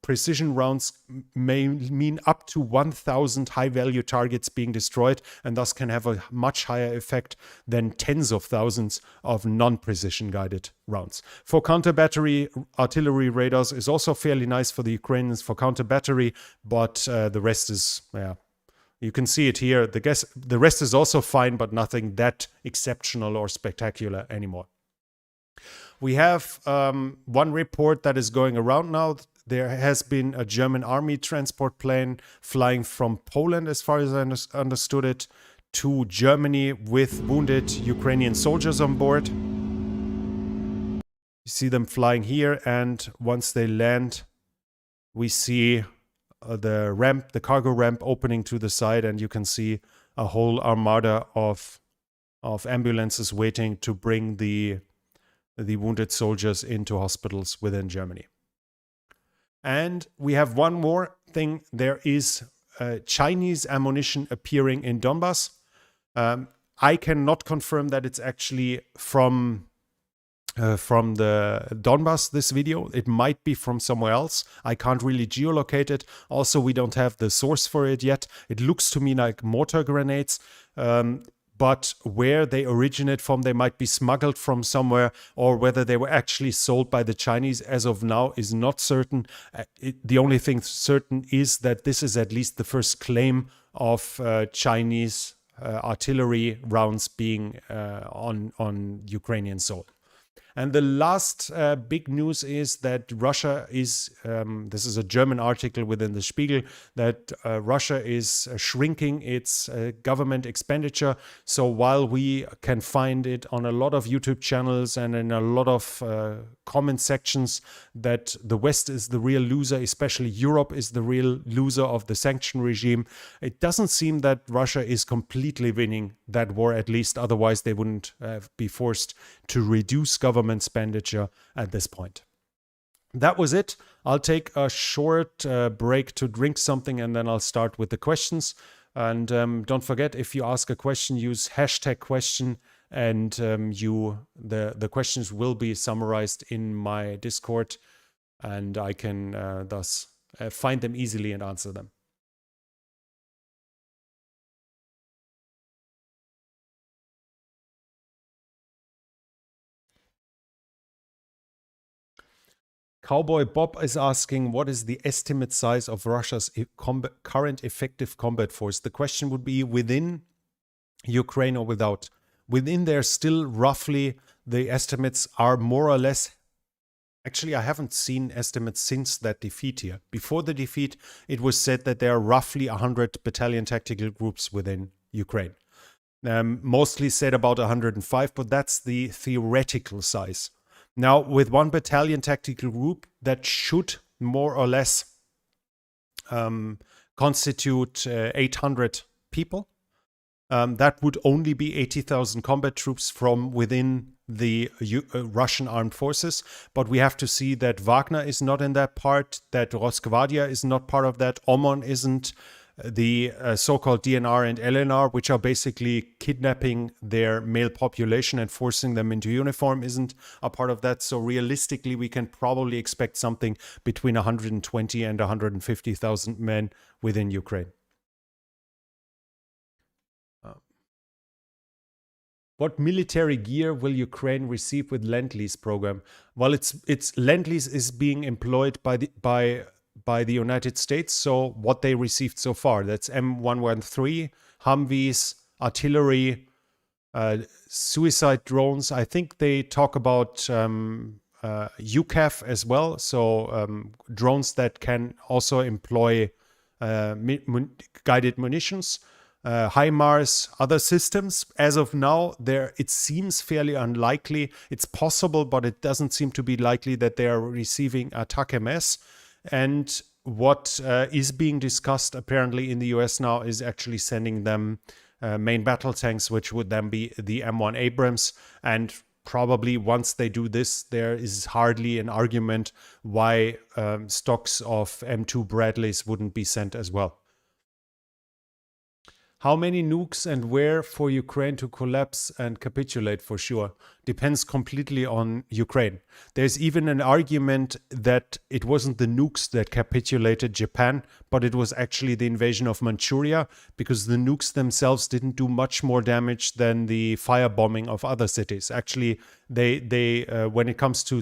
Speaker 1: precision rounds may mean up to 1,000 high-value targets being destroyed, and thus can have a much higher effect than tens of thousands of non-precision guided rounds. For counter-battery, artillery radars is also fairly nice for the Ukrainians for counter-battery, but the rest is, you can see it here. The rest is also fine, but nothing that exceptional or spectacular anymore. We have one report that is going around now. There has been a German army transport plane flying from Poland, as far as I understood it, to Germany with wounded Ukrainian soldiers on board. You see them flying here, and once they land, we see the cargo ramp opening to the side, and you can see a whole armada of ambulances waiting to bring the wounded soldiers into hospitals within Germany. And we have one more thing. There is Chinese ammunition appearing in Donbass. I cannot confirm that it's actually from the Donbass, this video. It might be from somewhere else. I can't really geolocate it. Also, we don't have the source for it yet. It looks to me like mortar grenades. But where they originate from, they might be smuggled from somewhere, or whether they were actually sold by the Chinese as of now is not certain. The only thing certain is that this is at least the first claim of Chinese artillery rounds being on Ukrainian soil. And the last big news is that Russia is, this is a German article within the Spiegel, that Russia is shrinking its government expenditure. So while we can find it on a lot of YouTube channels and in a lot of comment sections that the West is the real loser, especially Europe is the real loser of the sanction regime, it doesn't seem that Russia is completely winning that war, at least. Otherwise, they wouldn't be forced to reduce government expenditure at this point. That was it. I'll take a short break to drink something, and then I'll start with the questions. And don't forget, if you ask a question, use #question, and the questions will be summarized in my Discord, and I can thus find them easily and answer them. Cowboy Bob is asking, what is the estimate size of Russia's current effective combat force? The question would be within Ukraine or without. Within there, still roughly, the estimates are more or less. Actually, I haven't seen estimates since that defeat here. Before the defeat, it was said that there are roughly 100 battalion tactical groups within Ukraine. Mostly said about 105, but that's the theoretical size. Now, with one battalion tactical group, that should more or less constitute 800 people. That would only be 80,000 combat troops from within the Russian armed forces. But we have to see that Wagner is not in that part, that Rosgvardia is not part of that, OMON isn't. The so-called DNR and LNR, which are basically kidnapping their male population and forcing them into uniform, isn't a part of that. So realistically, we can probably expect something between 120 and 150,000 men within Ukraine. What military gear will Ukraine receive with Lend-Lease program? Well, it's Lend-Lease is being employed by the United States. So what they received so far, that's M113, Humvees, artillery, suicide drones. I think they talk about UCAV as well, so drones that can also employ guided munitions, HIMARS, other systems. As of now, it seems fairly unlikely. It's possible, but it doesn't seem to be likely that they are receiving ATAK-MS. And what is being discussed apparently in the US now is actually sending them main battle tanks, which would then be the M1 Abrams. And probably once they do this, there is hardly an argument why stocks of M2 Bradleys wouldn't be sent as well. How many nukes and where for Ukraine to collapse and capitulate? For sure. Depends completely on Ukraine. There's even an argument that it wasn't the nukes that capitulated Japan, but it was actually the invasion of Manchuria, because the nukes themselves didn't do much more damage than the firebombing of other cities. Actually, they when it comes to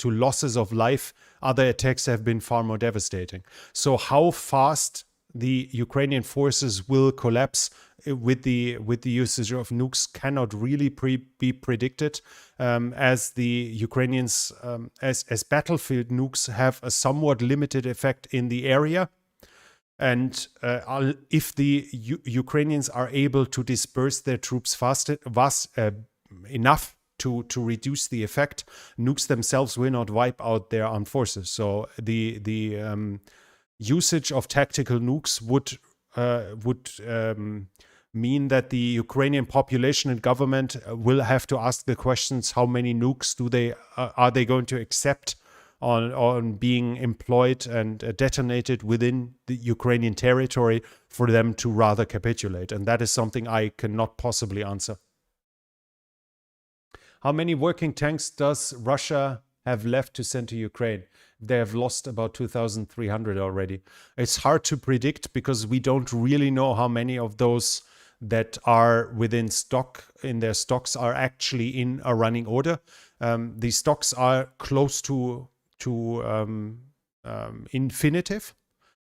Speaker 1: losses of life, other attacks have been far more devastating. So how fast the Ukrainian forces will collapse with the usage of nukes cannot really be predicted, as the Ukrainians, as battlefield nukes have a somewhat limited effect in the area. And if the Ukrainians are able to disperse their troops enough to reduce the effect, nukes themselves will not wipe out their armed forces. So the usage of tactical nukes would mean that the Ukrainian population and government will have to ask the questions: how many nukes are they going to accept on being employed and detonated within the Ukrainian territory for them to rather capitulate? And that is something I cannot possibly answer. How many working tanks does Russia have left to send to Ukraine? They have lost about 2,300 already. It's hard to predict because we don't really know how many of those that are within stock, in their stocks, are actually in a running order. The stocks are close to infinitive,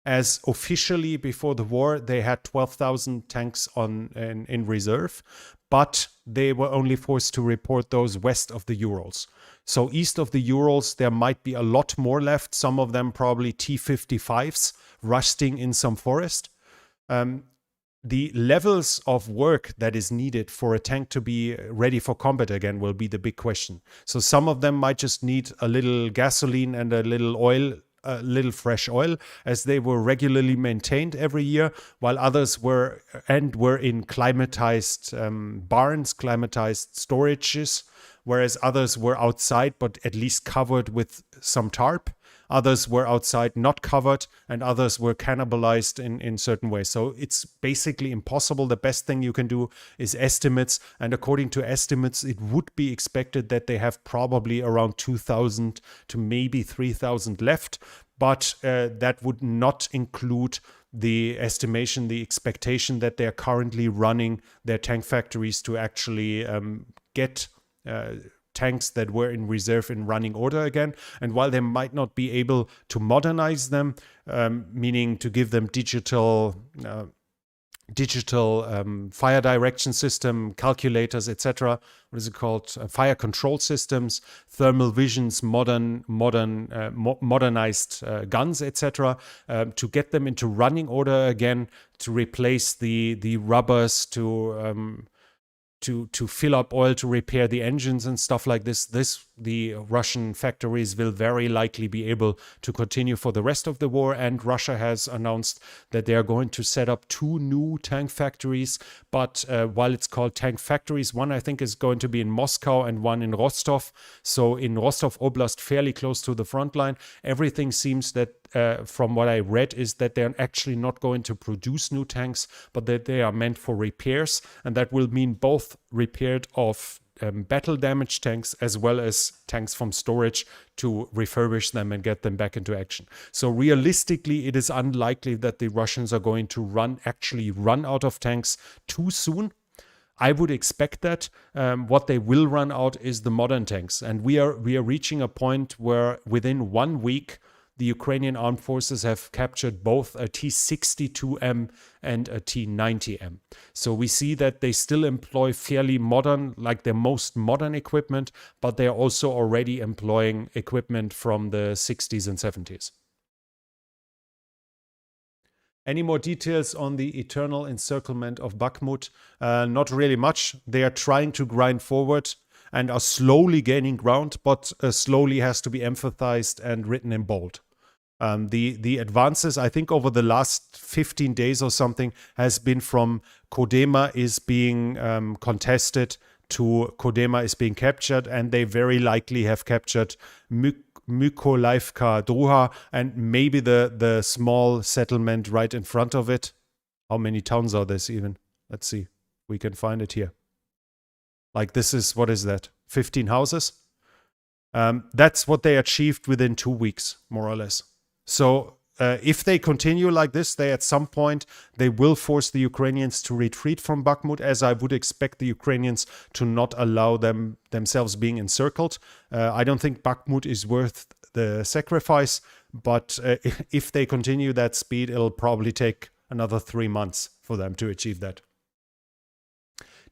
Speaker 1: as officially before the war they had 12,000 tanks in reserve, but they were only forced to report those west of the Urals. So east of the Urals, there might be a lot more left, some of them probably T-55s rusting in some forest. The levels of work that is needed for a tank to be ready for combat again will be the big question. So some of them might just need a little gasoline and a little oil, a little fresh oil, as they were regularly maintained every year, while others were in climatized barns, climatized storages, whereas others were outside but at least covered with some tarp. Others were outside not covered, and others were cannibalized in certain ways. So it's basically impossible. The best thing you can do is estimates, and according to estimates, it would be expected that they have probably around 2,000 to maybe 3,000 left, but that would not include the expectation that they're currently running their tank factories to actually get tanks that were in reserve in running order again. And while they might not be able to modernize them, meaning to give them digital fire direction system, calculators, etc. What is it called? Fire control systems, thermal visions, modernized guns, etc. To get them into running order again, to replace the rubbers, to fill up oil, to repair the engines and stuff like this. The Russian factories will very likely be able to continue for the rest of the war. And Russia has announced that they are going to set up 2 new tank factories. But while it's called tank factories, one I think is going to be in Moscow and one in Rostov. So in Rostov Oblast, fairly close to the front line. Everything seems that, from what I read, is that they're actually not going to produce new tanks, but that they are meant for repairs. And that will mean both repaired of battle damage tanks as well as tanks from storage to refurbish them and get them back into action. So realistically, it is unlikely that the Russians are going to run out of tanks too soon. I would expect that. What they will run out is the modern tanks. And we are reaching a point where within 1 week, the Ukrainian armed forces have captured both a T-62M and a T-90M. So we see that they still employ fairly modern, like their most modern equipment, but they're also already employing equipment from the 60s and 70s. Any more details on the eternal encirclement of Bakhmut? Not really much. They are trying to grind forward and are slowly gaining ground, but slowly has to be emphasized and written in bold. The advances, I think, over the last 15 days or something, has been from Kodema is being contested to Kodema is being captured, and they very likely have captured Mykolaiv Druha and maybe the small settlement right in front of it. How many towns are this even? Let's see. We can find it here. Like this is, what is that? 15 houses? That's what they achieved within 2 weeks, more or less. So if they continue like this, they at some point, they will force the Ukrainians to retreat from Bakhmut, as I would expect the Ukrainians to not allow themselves being encircled. I don't think Bakhmut is worth the sacrifice, but if they continue that speed, it'll probably take another 3 months for them to achieve that.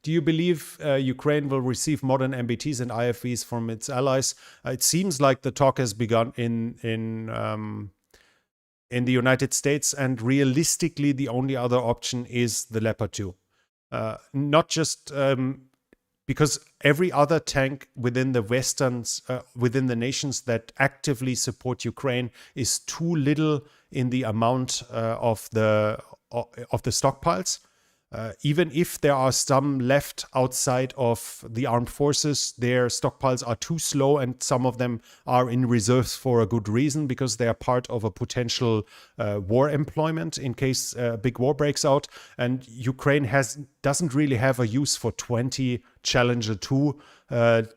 Speaker 1: Do you believe Ukraine will receive modern MBTs and IFVs from its allies? It seems like the talk has begun in the United States, and realistically, the only other option is the Leopard 2. Not just because every other tank within the within the nations that actively support Ukraine is too little in the amount of the stockpiles. Even if there are some left outside of the armed forces, their stockpiles are too slow, and some of them are in reserves for a good reason, because they are part of a potential war employment in case a big war breaks out. And Ukraine doesn't really have a use for 20 Challenger 2,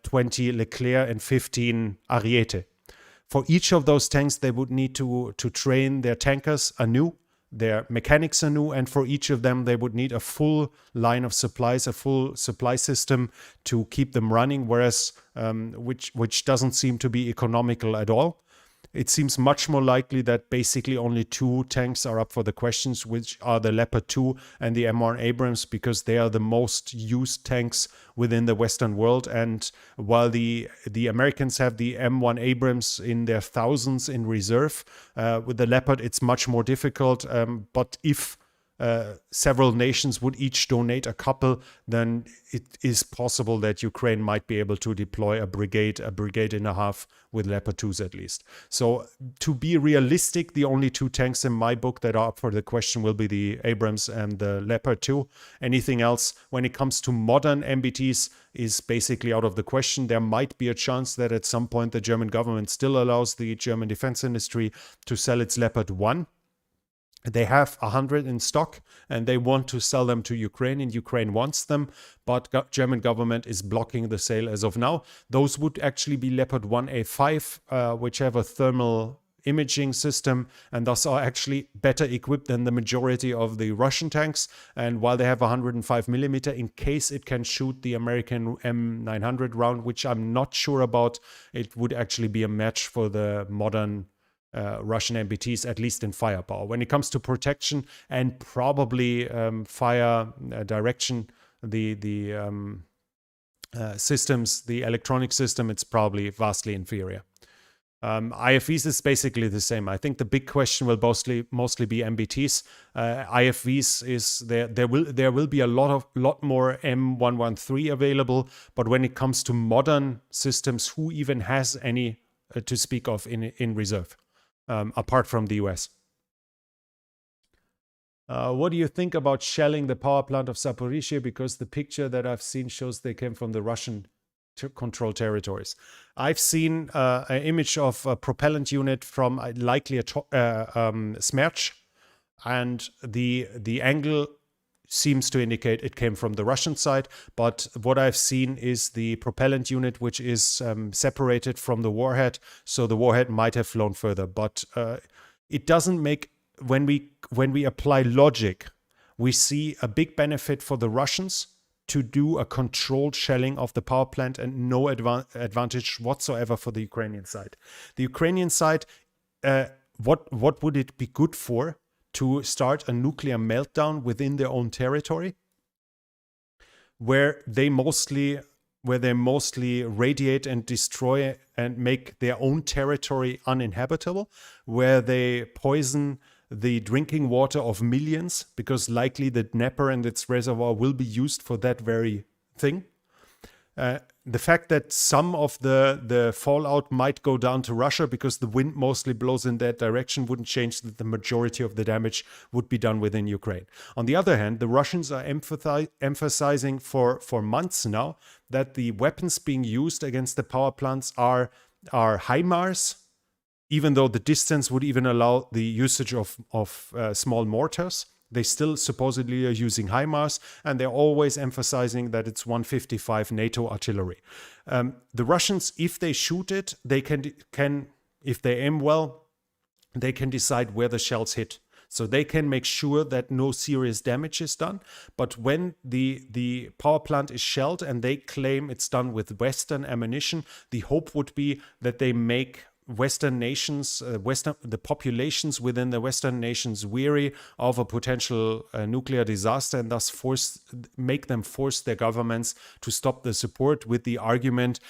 Speaker 1: 20 Leclerc, and 15 Ariete. For each of those tanks, they would need to train their tankers anew, their mechanics anew, and for each of them they would need a full line of supplies, a full supply system to keep them running, whereas which doesn't seem to be economical at all. It seems much more likely that basically only 2 tanks are up for the questions, which are the Leopard 2 and the M1 Abrams, because they are the most used tanks within the Western world. And while the Americans have the M1 Abrams in their thousands in reserve, with the Leopard it's much more difficult. But if several nations would each donate a couple, then it is possible that Ukraine might be able to deploy a brigade and a half with Leopard 2s at least. So to be realistic, the only 2 tanks in my book that are up for the question will be the Abrams and the Leopard 2. Anything else, when it comes to modern MBTs, is basically out of the question. There might be a chance that at some point the German government still allows the German defense industry to sell its Leopard 1. They have 100 in stock and they want to sell them to Ukraine, and Ukraine wants them, but German government is blocking the sale as of now. Those would actually be Leopard 1A5, which have a thermal imaging system and thus are actually better equipped than the majority of the Russian tanks. And while they have 105mm, in case it can shoot the American M900 round, which I'm not sure about, it would actually be a match for the modern Russian MBTs, at least in firepower. When it comes to protection and probably fire direction, the systems, the electronic system, it's probably vastly inferior. IFVs is basically the same. I think the big question will mostly be MBTs. IFVs is there will be a lot more M113 available, but when it comes to modern systems, who even has any to speak of in reserve? Apart from the US. What do you think about shelling the power plant of Zaporizhzhia? Because the picture that I've seen shows they came from the Russian controlled territories. I've seen an image of a propellant unit from likely a Smerch, and the angle seems to indicate it came from the Russian side, but what I've seen is the propellant unit, which is separated from the warhead, so the warhead might have flown further. But it doesn't make, when we apply logic, we see a big benefit for the Russians to do a controlled shelling of the power plant and no advantage whatsoever for the Ukrainian side. The Ukrainian side what would it be good for to start a nuclear meltdown within their own territory, where they mostly radiate and destroy and make their own territory uninhabitable, where they poison the drinking water of millions, because likely the Dnieper and its reservoir will be used for that very thing. The fact that some of the fallout might go down to Russia because the wind mostly blows in that direction wouldn't change that the majority of the damage would be done within Ukraine. On the other hand, the Russians are emphasizing for months now that the weapons being used against the power plants are HIMARS, even though the distance would even allow the usage of small mortars. They still supposedly are using HIMARS, and they're always emphasizing that it's 155 NATO artillery. The Russians, if they shoot it, they can if they aim well, they can decide where the shells hit. So they can make sure that no serious damage is done. But when the power plant is shelled and they claim it's done with Western ammunition, the hope would be that they make Western nations, the populations within the Western nations weary of a potential nuclear disaster, and thus make them force their governments to stop the support with the argument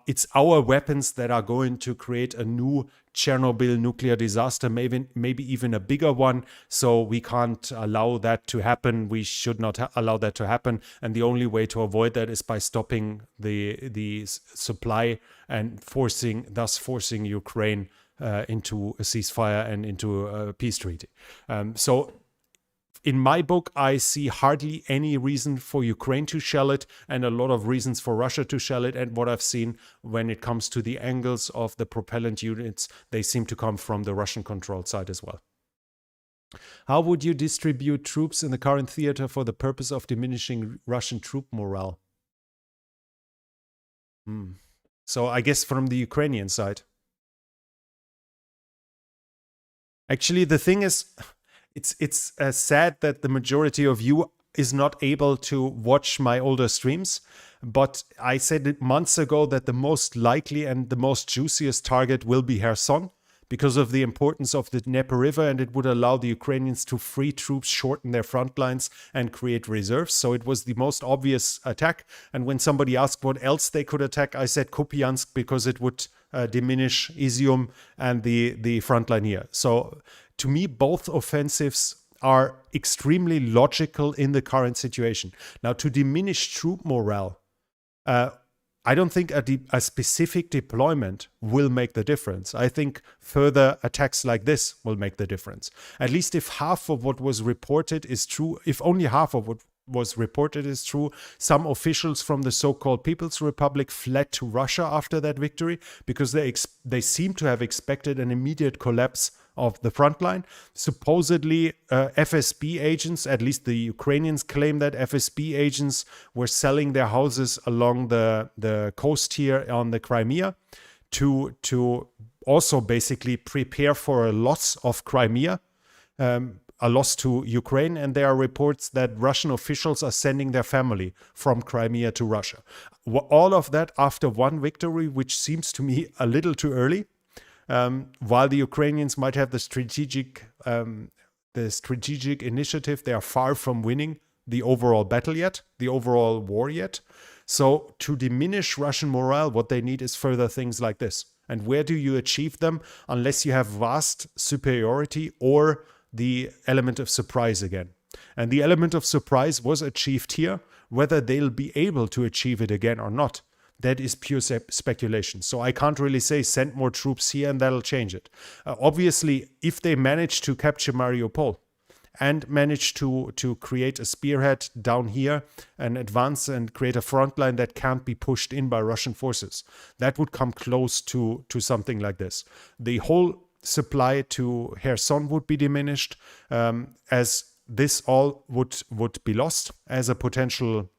Speaker 1: it's our weapons that are going to create a new Chernobyl nuclear disaster, maybe even a bigger one. So we can't allow that to happen. We should not allow that to happen. And the only way to avoid that is by stopping the supply and thus forcing Ukraine into a ceasefire and into a peace treaty. So in my book, I see hardly any reason for Ukraine to shell it and a lot of reasons for Russia to shell it. And what I've seen when it comes to the angles of the propellant units, they seem to come from the Russian-controlled side as well. How would you distribute troops in the current theater for the purpose of diminishing Russian troop morale? So I guess from the Ukrainian side. Actually, the thing is, it's sad that the majority of you is not able to watch my older streams, but I said it months ago that the most likely and the most juiciest target will be Kherson because of the importance of the Dnieper River, and it would allow the Ukrainians to free troops, shorten their front lines, and create reserves. So it was the most obvious attack. And when somebody asked what else they could attack, I said Kupiansk because it would diminish Izium and the front line here. So to me, both offensives are extremely logical in the current situation. Now, to diminish troop morale, I don't think a specific deployment will make the difference. I think further attacks like this will make the difference. At least if half of what was reported is true, if only half of what was reported is true, some officials from the so-called People's Republic fled to Russia after that victory because they seem to have expected an immediate collapse of the front line. Supposedly, FSB agents, at least the Ukrainians claim that FSB agents were selling their houses along the coast here on the Crimea to also basically prepare for a loss of Crimea, a loss to Ukraine. And there are reports that Russian officials are sending their family from Crimea to Russia. All of that after one victory, which seems to me a little too early. While the Ukrainians might have the strategic initiative, they are far from winning the overall battle yet, the overall war yet. So to diminish Russian morale, what they need is further things like this. And where do you achieve them unless you have vast superiority or the element of surprise again? And the element of surprise was achieved here. Whether they'll be able to achieve it again or not, that is pure speculation. So I can't really say send more troops here and that'll change it. Obviously, if they manage to capture Mariupol and manage to create a spearhead down here and advance and create a front line that can't be pushed in by Russian forces, that would come close to something like this. The whole supply to Kherson would be diminished, as this all would be lost as a potential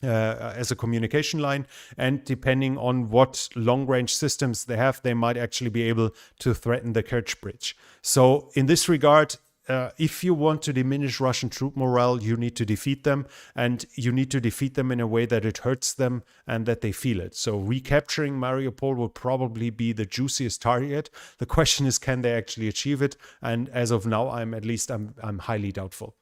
Speaker 1: as a communication line, and depending on what long-range systems they have, they might actually be able to threaten the Kerch Bridge. So in this regard, if you want to diminish Russian troop morale, you need to defeat them, and you need to defeat them in a way that it hurts them and that they feel it. So recapturing Mariupol will probably be the juiciest target. The question is, can they actually achieve it? And as of now, I'm highly doubtful.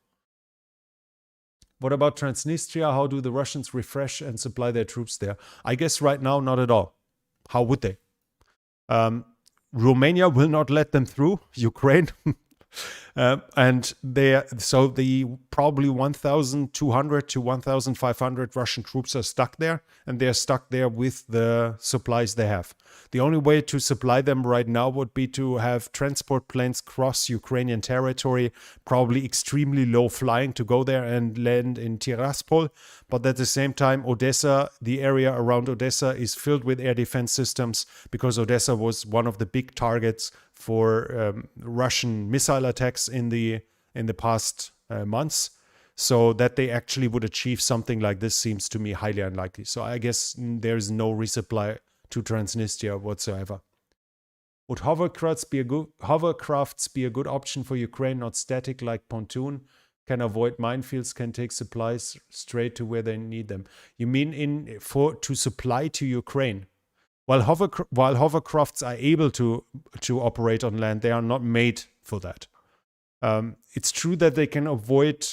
Speaker 1: What about Transnistria? How do the Russians refresh and supply their troops there? I guess right now, not at all. How would they? Romania will not let them through. Ukraine. And the probably 1,200 to 1,500 Russian troops are stuck there, and they're stuck there with the supplies they have. The only way to supply them right now would be to have transport planes cross Ukrainian territory, probably extremely low flying to go there and land in Tiraspol. But at the same time, Odessa, the area around Odessa, is filled with air defense systems, because Odessa was one of the big targets for Russian missile attacks in the past months. So that they actually would achieve something like this seems to me highly unlikely. So I guess there is no resupply to Transnistria whatsoever. Would hovercrafts be a good option for Ukraine, not static like pontoon? Can avoid minefields, can take supplies straight to where they need them. You mean to supply to Ukraine? While hovercrafts are able to operate on land, they are not made for that. It's true that they can avoid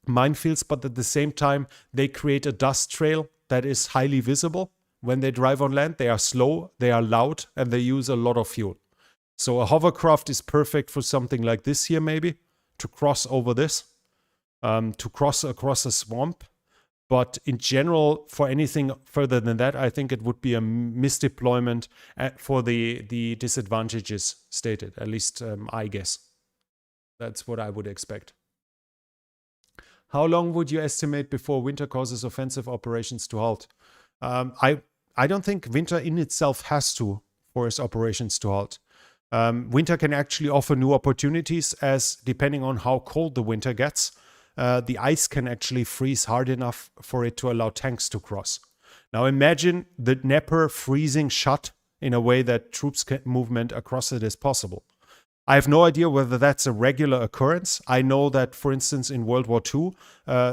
Speaker 1: minefields, but at the same time, they create a dust trail that is highly visible. When they drive on land, they are slow, they are loud, and they use a lot of fuel. So a hovercraft is perfect for something like this here, maybe, to cross over this, to cross across a swamp. But in general, for anything further than that, I think it would be a misdeployment for the disadvantages stated. At least I guess. That's what I would expect. How long would you estimate before winter causes offensive operations to halt? I don't think winter in itself has to force operations to halt. Winter can actually offer new opportunities, as depending on how cold the winter gets, the ice can actually freeze hard enough for it to allow tanks to cross. Now imagine the Dnieper freezing shut in a way that troops movement across it is possible. I have no idea whether that's a regular occurrence. I know that, for instance, in World War II,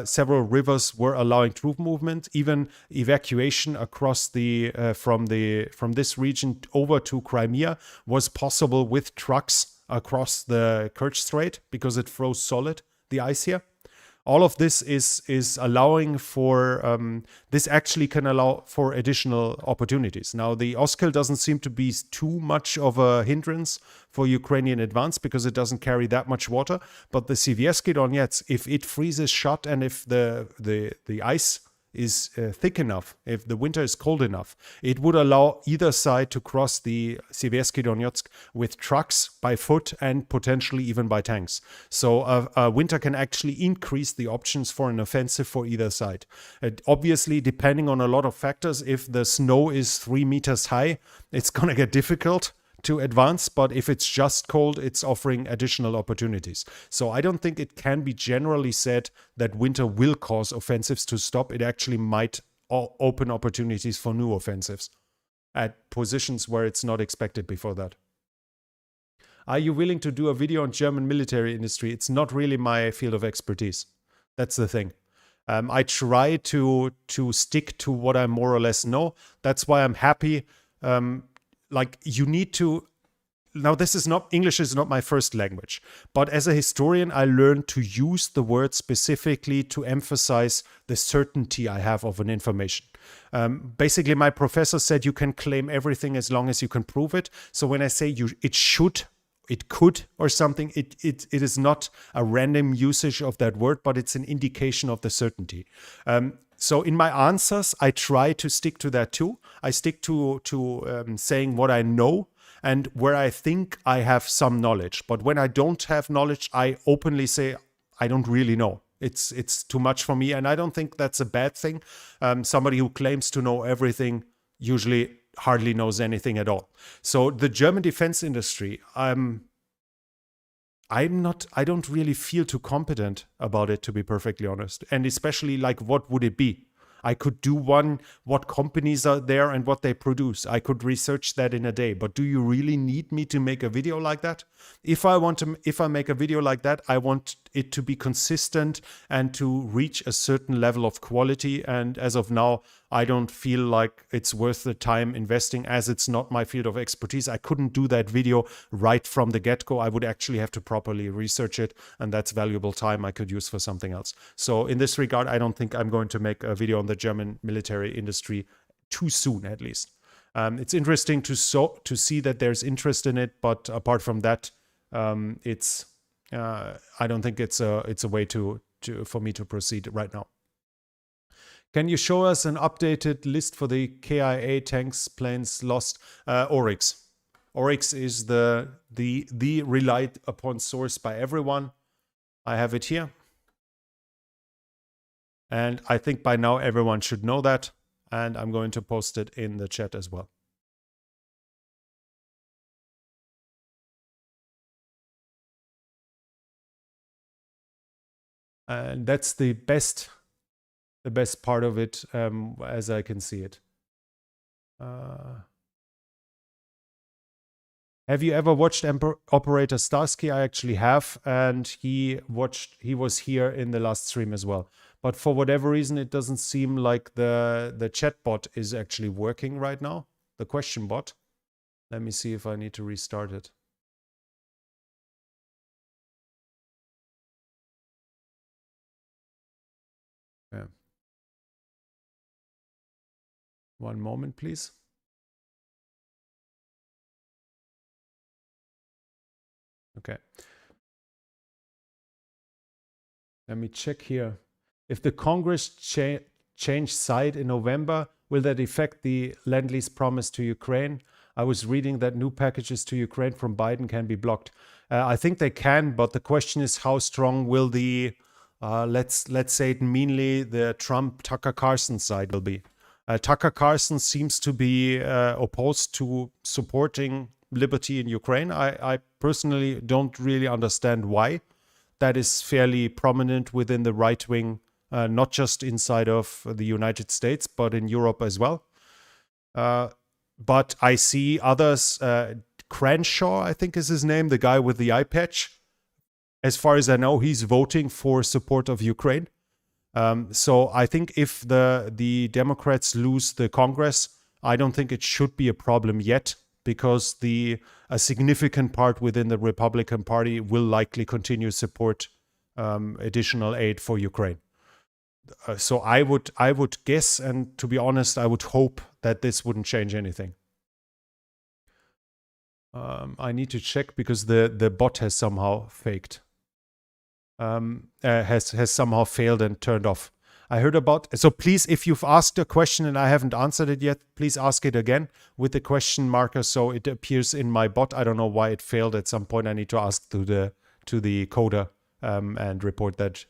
Speaker 1: several rivers were allowing troop movement. Even evacuation across from this region over to Crimea was possible with trucks across the Kerch Strait, because it froze solid, the ice here. All of this is allowing for, this actually can allow for additional opportunities. Now, the Oskil doesn't seem to be too much of a hindrance for Ukrainian advance, because it doesn't carry that much water. But the Siewiecki Donetsk, if it freezes shut and if the ice is thick enough, if the winter is cold enough, it would allow either side to cross the Siewiecki Donetsk with trucks, by foot, and potentially even by tanks. So winter can actually increase the options for an offensive for either side. Obviously, depending on a lot of factors, if the snow is 3 meters high, it's going to get difficult to advance, but if it's just cold, it's offering additional opportunities. So I don't think it can be generally said that winter will cause offensives to stop. It actually might open opportunities for new offensives at positions where it's not expected before that. Are you willing to do a video on German military industry? It's not really my field of expertise. That's the thing. I try to stick to what I more or less know. That's why I'm happy. Like, you need to, now this is not, English is not my first language, but as a historian, I learned to use the word specifically to emphasize the certainty I have of an information. Basically, my professor said you can claim everything as long as you can prove it. So when I say it could, or something, it is not a random usage of that word, but it's an indication of the certainty. So in my answers, I try to stick to that too. I stick to saying what I know and where I think I have some knowledge. But when I don't have knowledge, I openly say I don't really know. It's too much for me, and I don't think that's a bad thing. Somebody who claims to know everything usually hardly knows anything at all. So the German defense industry, I don't really feel too competent about it, to be perfectly honest. And especially, like, what would it be? I could do one, what companies are there and what they produce. I could research that in a day. But do you really need me to make a video like that? If I make a video like that, I want it to be consistent and to reach a certain level of quality. And as of now, I don't feel like it's worth the time investing, as it's not my field of expertise. I couldn't do that video right from the get-go. I would actually have to properly research it, and that's valuable time I could use for something else. So in this regard, I don't think I'm going to make a video on the German military industry too soon, at least. It's interesting to see that there's interest in it, but apart from that, I don't think it's a way for me to proceed right now. Can you show us an updated list for the KIA tanks planes lost? Oryx. Oryx is the relied upon source by everyone. I have it here. And I think by now everyone should know that. And I'm going to post it in the chat as well. And that's the best part of it, as I can see it. Have you ever watched Operator Starsky? I actually have, and he was here in the last stream as well. But for whatever reason, it doesn't seem like the chat bot is actually working right now. The question bot. Let me see if I need to restart it. Yeah. One moment, please. Okay. Let me check here. If the Congress change side in November, will that affect the Lend-Lease promise to Ukraine? I was reading that new packages to Ukraine from Biden can be blocked. I think they can, but the question is how strong will the, let's say it meanly, the Trump-Tucker Carlson side will be. Tucker Carlson seems to be opposed to supporting liberty in Ukraine. I personally don't really understand why. That is fairly prominent within the right wing, not just inside of the United States, but in Europe as well. But I see others, Crenshaw, I think is his name, the guy with the eye patch. As far as I know, he's voting for support of Ukraine. So I think if the Democrats lose the Congress, I don't think it should be a problem yet, because a significant part within the Republican Party will likely continue support additional aid for Ukraine. So I would guess, and to be honest, I would hope that this wouldn't change anything. I need to check because the bot has somehow faked. Has somehow failed and turned off. I heard about, so please, if you've asked a question and I haven't answered it yet, please ask it again with the question marker so it appears in my bot. I don't know why it failed. At some point I need to ask to the coder and report that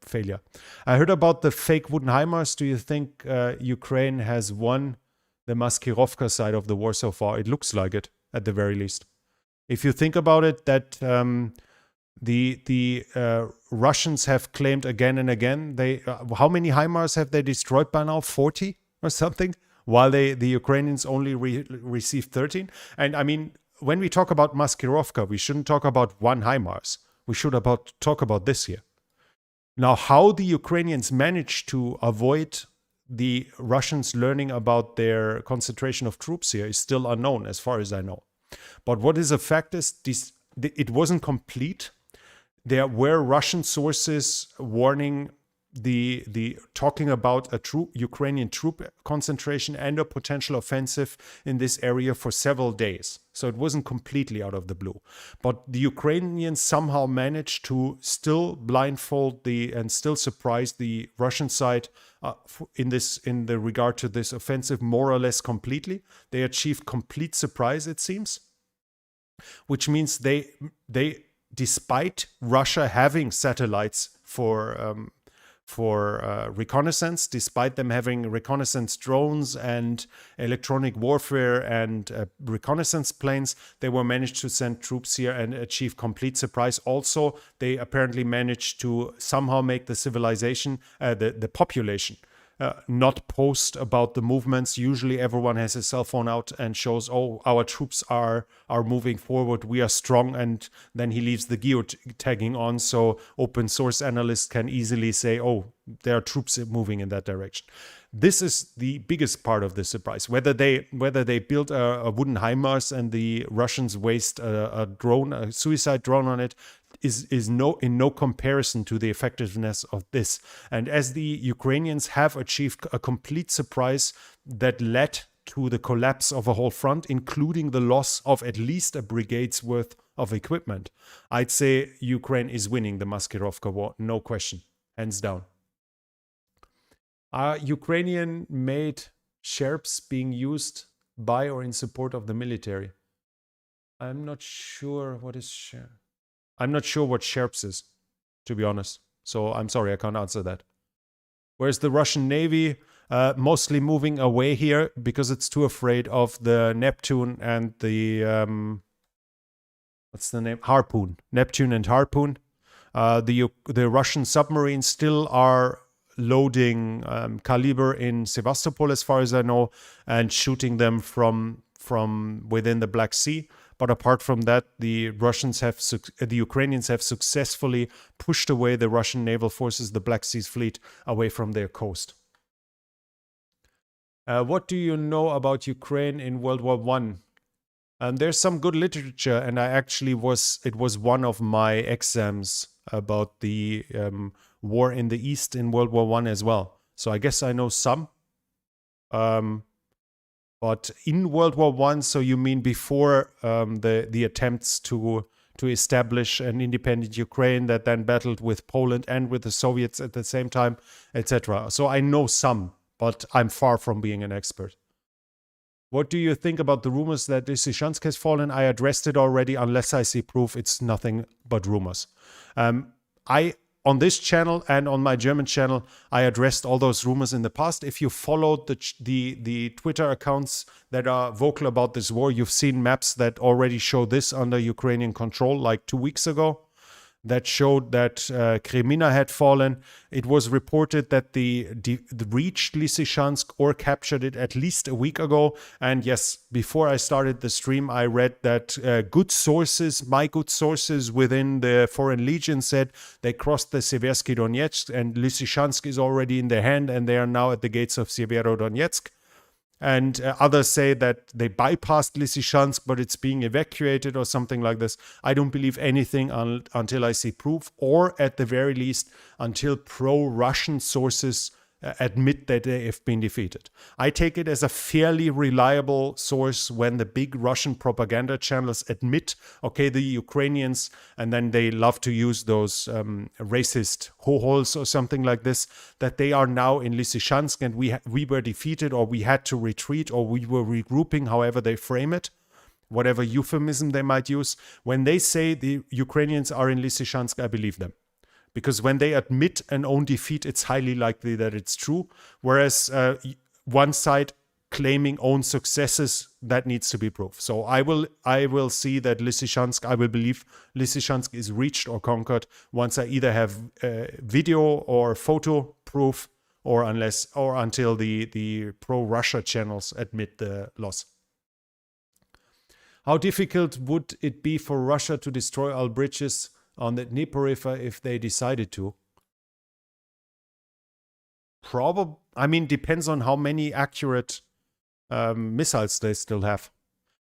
Speaker 1: failure. I heard about the fake wooden HIMARS. Do you think Ukraine has won the Maskirovka side of the war so far? It looks like it, at the very least. If you think about it, that the Russians have claimed again and again, how many HIMARS have they destroyed by now? 40 or something, while the Ukrainians only received 13. And I mean, when we talk about Maskirovka, we shouldn't talk about one HIMARS. We should talk about this here. Now, how the Ukrainians managed to avoid the Russians learning about their concentration of troops here is still unknown, as far as I know. But what is a fact is it wasn't complete. There were Russian sources warning talking about a Ukrainian troop concentration and a potential offensive in this area for several days. So it wasn't completely out of the blue. But the Ukrainians somehow managed to still blindfold and still surprise the Russian side in the regard to this offensive more or less completely. They achieved complete surprise, it seems, which means they despite Russia having satellites for reconnaissance, despite them having reconnaissance drones and electronic warfare and reconnaissance planes, they were managed to send troops here and achieve complete surprise. Also, they apparently managed to somehow make the civilization, the population, not post about the movements. Usually everyone has his cell phone out and shows, oh, our troops are moving forward, we are strong, and then he leaves the geotagging on so open source analysts can easily say, oh, there are troops moving in that direction. This is the biggest part of the surprise. Whether they build a wooden HIMARS and the Russians waste a drone, a suicide drone on it, is in no comparison to the effectiveness of this. And as the Ukrainians have achieved a complete surprise that led to the collapse of a whole front, including the loss of at least a brigade's worth of equipment, I'd say Ukraine is winning the Maskirovka war, no question, hands down. Are Ukrainian-made Sherps being used by or in support of the military? I'm not sure what is Sherp. I'm not sure what Sherps is, to be honest. So I'm sorry, I can't answer that. Whereas the Russian Navy mostly moving away here because it's too afraid of the Neptune and the what's the name? Harpoon. Neptune and Harpoon. The Russian submarines still are loading caliber in Sevastopol, as far as I know, and shooting them from within the Black Sea. But apart from that, the Ukrainians have successfully pushed away the Russian naval forces, the Black Sea fleet, away from their coast. What do you know about Ukraine in World War I? There's some good literature, and it was one of my exams about the war in the East in World War I as well. So I guess I know some. But in World War I, so you mean before the attempts to establish an independent Ukraine that then battled with Poland and with the Soviets at the same time, etc. So I know some, but I'm far from being an expert. What do you think about the rumors that Lysychansk has fallen? I addressed it already. Unless I see proof, it's nothing but rumors. On this channel and on my German channel, I addressed all those rumors in the past. If you followed the Twitter accounts that are vocal about this war, you've seen maps that already show this under Ukrainian control, like 2 weeks ago, that showed that Kremina had fallen. It was reported that they reached Lysychansk or captured it at least a week ago. And yes, before I started the stream, I read that my good sources within the Foreign Legion said they crossed the Seversky Donetsk and Lysychansk is already in their hand and they are now at the gates of Severodonetsk. And others say that they bypassed Lysychansk, but it's being evacuated or something like this. I don't believe anything until I see proof, or at the very least, until pro-Russian sources admit that they have been defeated. I take it as a fairly reliable source when the big Russian propaganda channels admit, okay, the Ukrainians, and then they love to use those racist hohols or something like this, that they are now in Lysychansk and we were defeated, or we had to retreat, or we were regrouping, however they frame it, whatever euphemism they might use. When they say the Ukrainians are in Lysychansk, I believe them. Because when they admit an own defeat, it's highly likely that it's true. Whereas one side claiming own successes, that needs to be proved. So I will see that Lysychansk, I will believe Lysychansk is reached or conquered once I either have video or photo proof, or until the pro-Russia channels admit the loss. How difficult would it be for Russia to destroy all bridges on the Dnieper River if they decided to? Depends on how many accurate missiles they still have.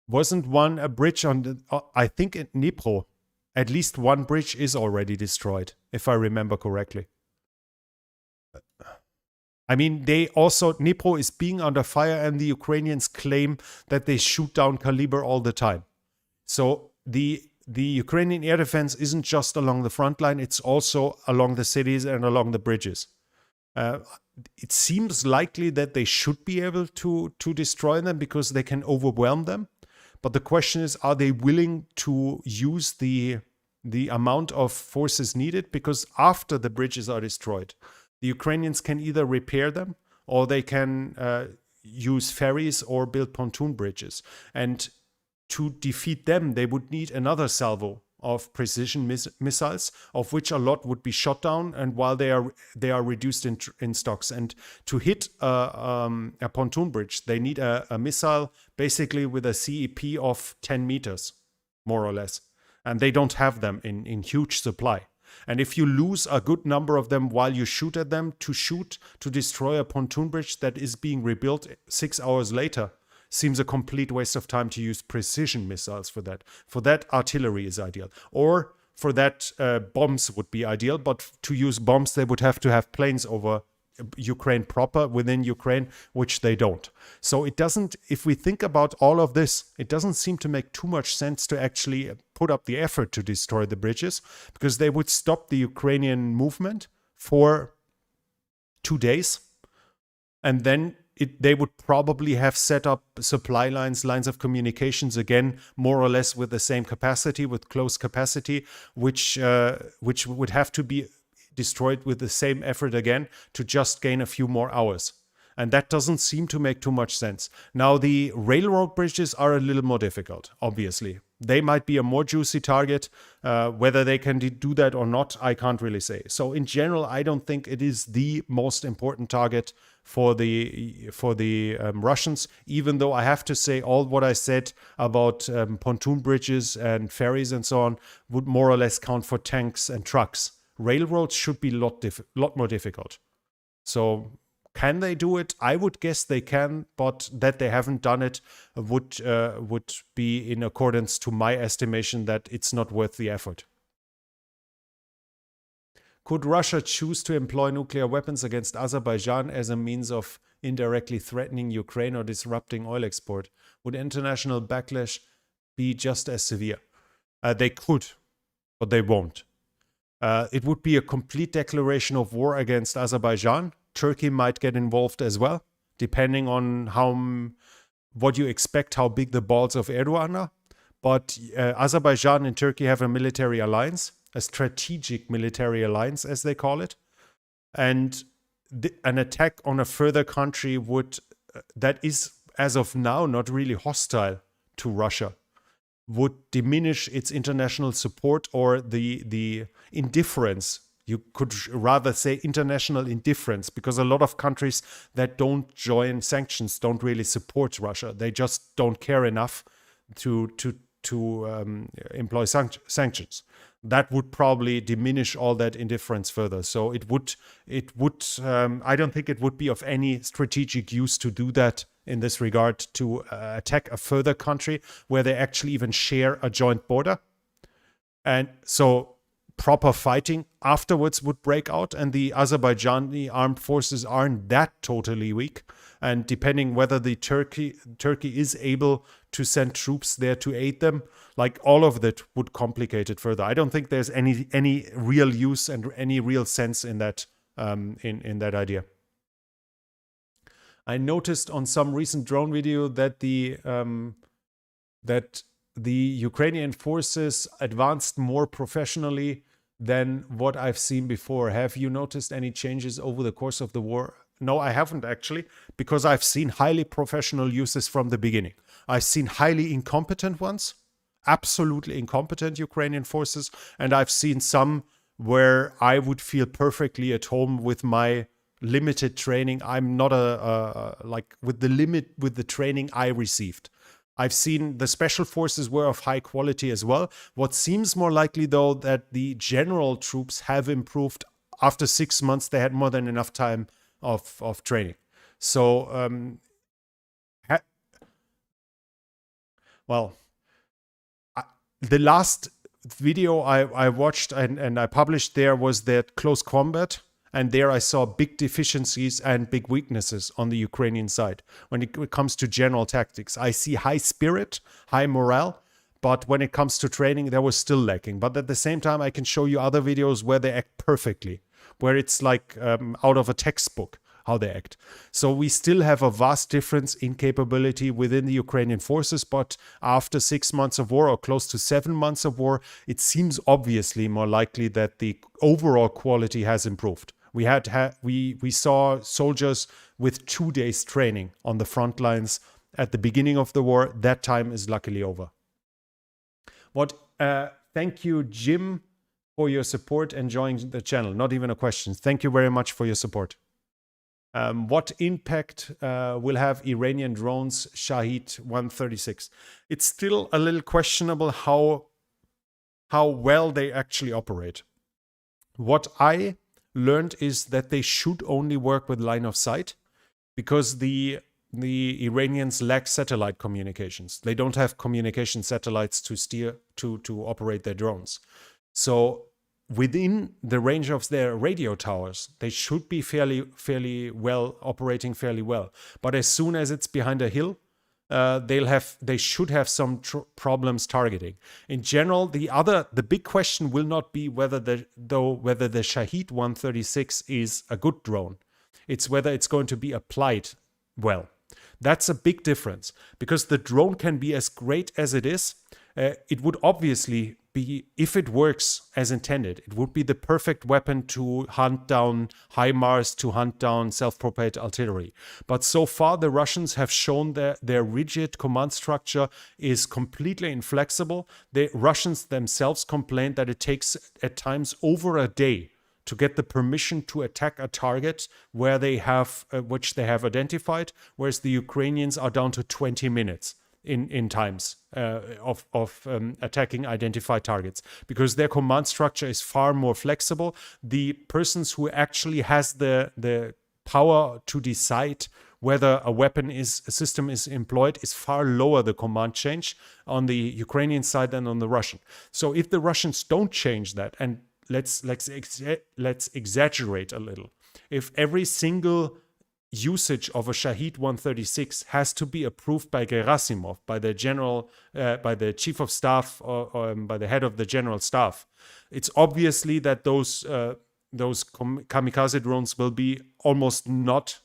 Speaker 1: Wasn't one a bridge on I think in Dnipro, at least one bridge is already destroyed, if I remember correctly. Dnipro is being under fire, and the Ukrainians claim that they shoot down caliber all the time. So the Ukrainian air defense isn't just along the front line, it's also along the cities and along the bridges. It seems likely that they should be able to destroy them because they can overwhelm them. But the question is, are they willing to use the amount of forces needed? Because after the bridges are destroyed, the Ukrainians can either repair them, or they can use ferries or build pontoon bridges. And to defeat them, they would need another salvo of precision missiles, of which a lot would be shot down, and while they are reduced in stocks. And to hit a pontoon bridge, they need a missile basically with a CEP of 10 meters, more or less. And they don't have them in huge supply. And if you lose a good number of them while you shoot at them, to destroy a pontoon bridge that is being rebuilt 6 hours later seems a complete waste of time to use precision missiles for that. For that, artillery is ideal. Or for that, bombs would be ideal. But to use bombs, they would have to have planes over Ukraine proper, within Ukraine, which they don't. So it doesn't, if we think about all of this, it doesn't seem to make too much sense to actually put up the effort to destroy the bridges, because they would stop the Ukrainian movement for 2 days. And then they would probably have set up supply lines of communications again, more or less with the same capacity, with close capacity, which would have to be destroyed with the same effort again to just gain a few more hours. And that doesn't seem to make too much sense. Now, the railroad bridges are a little more difficult, obviously. They might be a more juicy target. Whether they can do that or not, I can't really say. So in general, I don't think it is the most important target for the Russians, even though I have to say all what I said about pontoon bridges and ferries and so on would more or less count for tanks and trucks. Railroads should be a lot more difficult. So can they do it? I would guess they can, but that they haven't done it would be in accordance to my estimation that it's not worth the effort. Could Russia choose to employ nuclear weapons against Azerbaijan as a means of indirectly threatening Ukraine or disrupting oil export? Would international backlash be just as severe? They could, but they won't. It would be a complete declaration of war against Azerbaijan. Turkey might get involved as well, depending on what you expect, how big the balls of Erdogan are. But Azerbaijan and Turkey have a military alliance, a strategic military alliance, as they call it. And an attack on a further country that is, as of now, not really hostile to Russia, would diminish its international support, or the indifference. You could rather say international indifference, because a lot of countries that don't join sanctions don't really support Russia. They just don't care enough to employ sanctions. That would probably diminish all that indifference further. So it would. I don't think it would be of any strategic use to do that in this regard, to attack a further country where they actually even share a joint border. And so proper fighting afterwards would break out, and the Azerbaijani armed forces aren't that totally weak. And depending whether the Turkey is able to send troops there to aid them, like, all of that would complicate it further. I don't think there's any real use and any real sense in that in that idea. I noticed on some recent drone video that the Ukrainian forces advanced more professionally than what I've seen before. Have you noticed any changes over the course of the war? No, I haven't actually, because I've seen highly professional uses from the beginning. I've seen highly incompetent ones, absolutely incompetent Ukrainian forces, and I've seen some where I would feel perfectly at home with my limited training. I'm not with the training I received. I've seen the special forces were of high quality as well. What seems more likely, though, that the general troops have improved. After 6 months, they had more than enough time of training. So, the last video I watched and I published there was that close combat. And there I saw big deficiencies and big weaknesses on the Ukrainian side. When it comes to general tactics, I see high spirit, high morale, but when it comes to training, there was still lacking. But at the same time, I can show you other videos where they act perfectly, where it's like out of a textbook how they act. So we still have a vast difference in capability within the Ukrainian forces, but after 6 months of war, or close to 7 months of war, it seems obviously more likely that the overall quality has improved. We saw soldiers with 2 days training on the front lines at the beginning of the war. That time is luckily over. Thank you, Jim, for your support and joining the channel. Not even a question. Thank you very much for your support. What impact will have Iranian drones Shahid 136? It's still a little questionable how well they actually operate. What I learned is that they should only work with line of sight because the Iranians lack satellite communications. They don't have communication satellites to steer to operate their drones. So within the range of their radio towers, they should be fairly well operating fairly well. But as soon as it's behind a hill, they should have some problems targeting. In general, the big question will not be whether the Shahid 136 is a good drone. It's whether it's going to be applied well. That's a big difference because the drone can be as great as it is. It would obviously be, if it works as intended, it would be the perfect weapon to hunt down HIMARS, to hunt down self-propelled artillery. But so far, the Russians have shown that their rigid command structure is completely inflexible. The Russians themselves complained that it takes at times over a day to get the permission to attack a target where they have, which they have identified, whereas the Ukrainians are down to 20 minutes in times of attacking identified targets, because their command structure is far more flexible. The persons who actually has the power to decide whether a system is employed is far lower the command change on the Ukrainian side than on the Russian. So if the Russians don't change that, and let's exaggerate a little, if every single usage of a Shahid 136 has to be approved by Gerasimov, by the general, by the chief of staff, or by the head of the general staff, it's obviously that those kamikaze drones will be almost not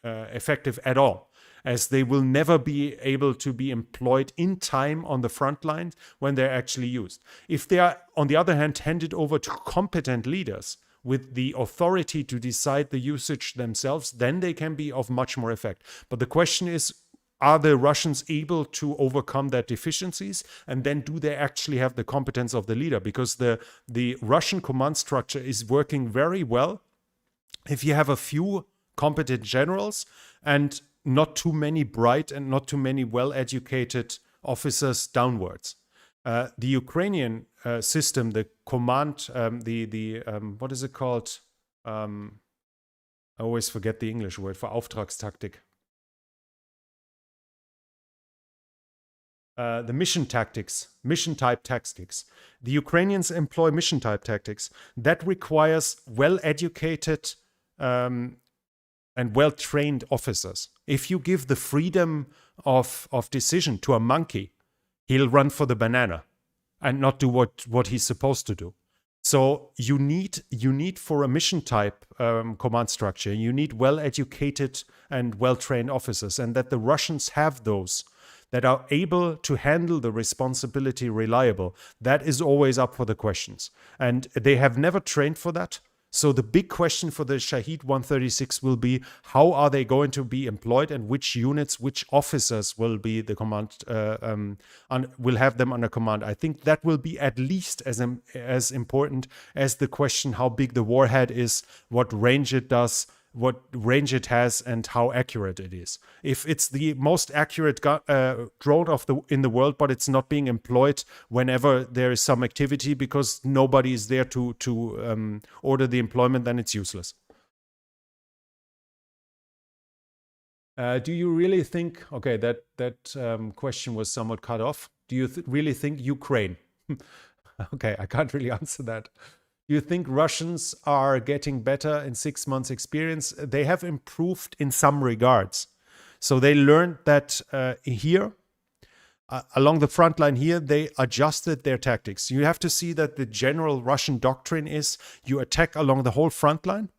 Speaker 1: effective at all, as they will never be able to be employed in time on the front lines when they're actually used. If they are, on the other hand, handed over to competent leaders with the authority to decide the usage themselves, then they can be of much more effect. But the question is, are the Russians able to overcome their deficiencies? And then do they actually have the competence of the leader? Because the Russian command structure is working very well if you have a few competent generals and not too many bright and not too many well-educated officers downwards. The Ukrainian system, the command, what is it called? I always forget the English word for Auftragstaktik. The mission tactics, mission type tactics. The Ukrainians employ mission type tactics. That requires well-educated and well-trained officers. If you give the freedom of decision to a monkey, he'll run for the banana and not do what he's supposed to do. So you need for a mission type command structure, you need well-educated and well-trained officers, and that the Russians have those that are able to handle the responsibility reliable. That is always up for the questions. And they have never trained for that. So the big question for the Shahid 136 will be, how are they going to be employed, and which units, which officers will be the command, will have them under command. I think that will be at least as important as the question how big the warhead is, what range it does, what range it has, and how accurate it is. If it's the most accurate drone in the world, but it's not being employed whenever there is some activity because nobody is there to order the employment, then it's useless. Do you really think? Okay, that question was somewhat cut off. Do you really think Ukraine? Okay, I can't really answer that. Do you think Russians are getting better in 6 months' experience? They have improved in some regards. So they learned that here, along the front line here, they adjusted their tactics. You have to see that the general Russian doctrine is you attack along the whole front line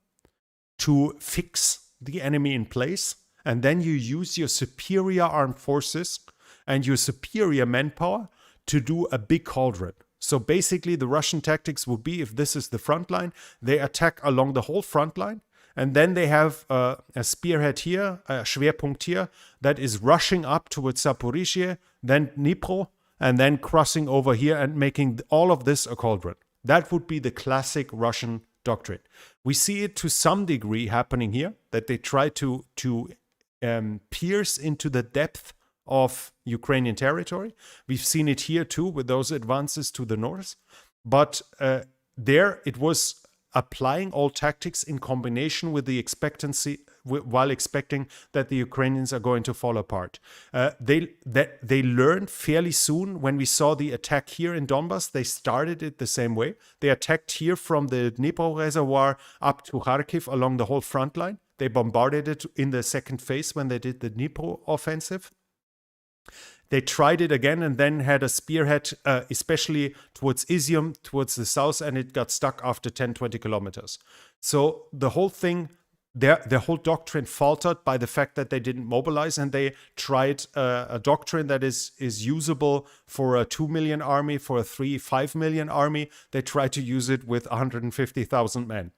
Speaker 1: to fix the enemy in place, and then you use your superior armed forces and your superior manpower to do a big cauldron. So basically, the Russian tactics would be, if this is the front line, they attack along the whole front line, and then they have a spearhead here, a Schwerpunkt here, that is rushing up towards Zaporizhzhia, then Dnipro, and then crossing over here and making all of this a cauldron. That would be the classic Russian doctrine. We see it to some degree happening here, that they try to pierce into the depth of Ukrainian territory. We've seen it here too with those advances to the north. But there it was applying all tactics in combination with the expectancy, while expecting that the Ukrainians are going to fall apart. They learned fairly soon when we saw the attack here in Donbass. They started it the same way. They attacked here from the Dnipro reservoir up to Kharkiv along the whole front line. They bombarded it in the second phase when they did the Dnipro offensive. They tried it again and then had a spearhead, especially towards Izium, towards the south, and it got stuck after 10, 20 kilometers. So the whole thing, their whole doctrine faltered by the fact that they didn't mobilize, and they tried a doctrine that is usable for a 2 million army, for a 5 million army. They tried to use it with 150,000 men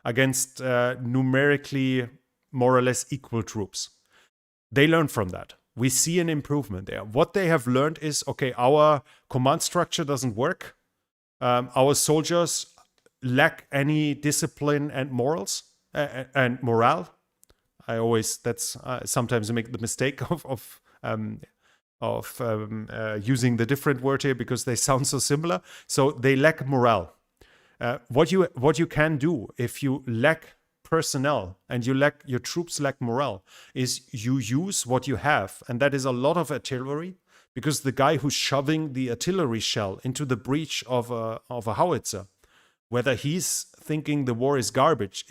Speaker 1: against numerically more or less equal troops. They learned from that. We see an improvement there. What they have learned is, okay, our command structure doesn't work. Our soldiers lack any discipline and morals and morale. Sometimes I make the mistake of using the different word here because they sound so similar. So they lack morale. What you can do if you lack personnel and your troops lack morale is you use what you have, and that is a lot of artillery, because the guy who's shoving the artillery shell into the breech of a howitzer, whether he's thinking the war is garbage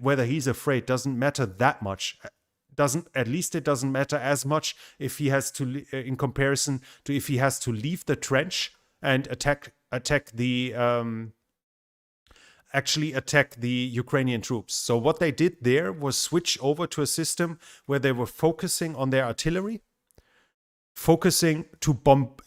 Speaker 1: whether he's afraid doesn't matter that much. It doesn't matter as much if he has to, in comparison to if he has to leave the trench and attack the Ukrainian troops. So what they did there was switch over to a system where they were focusing on their artillery, focusing to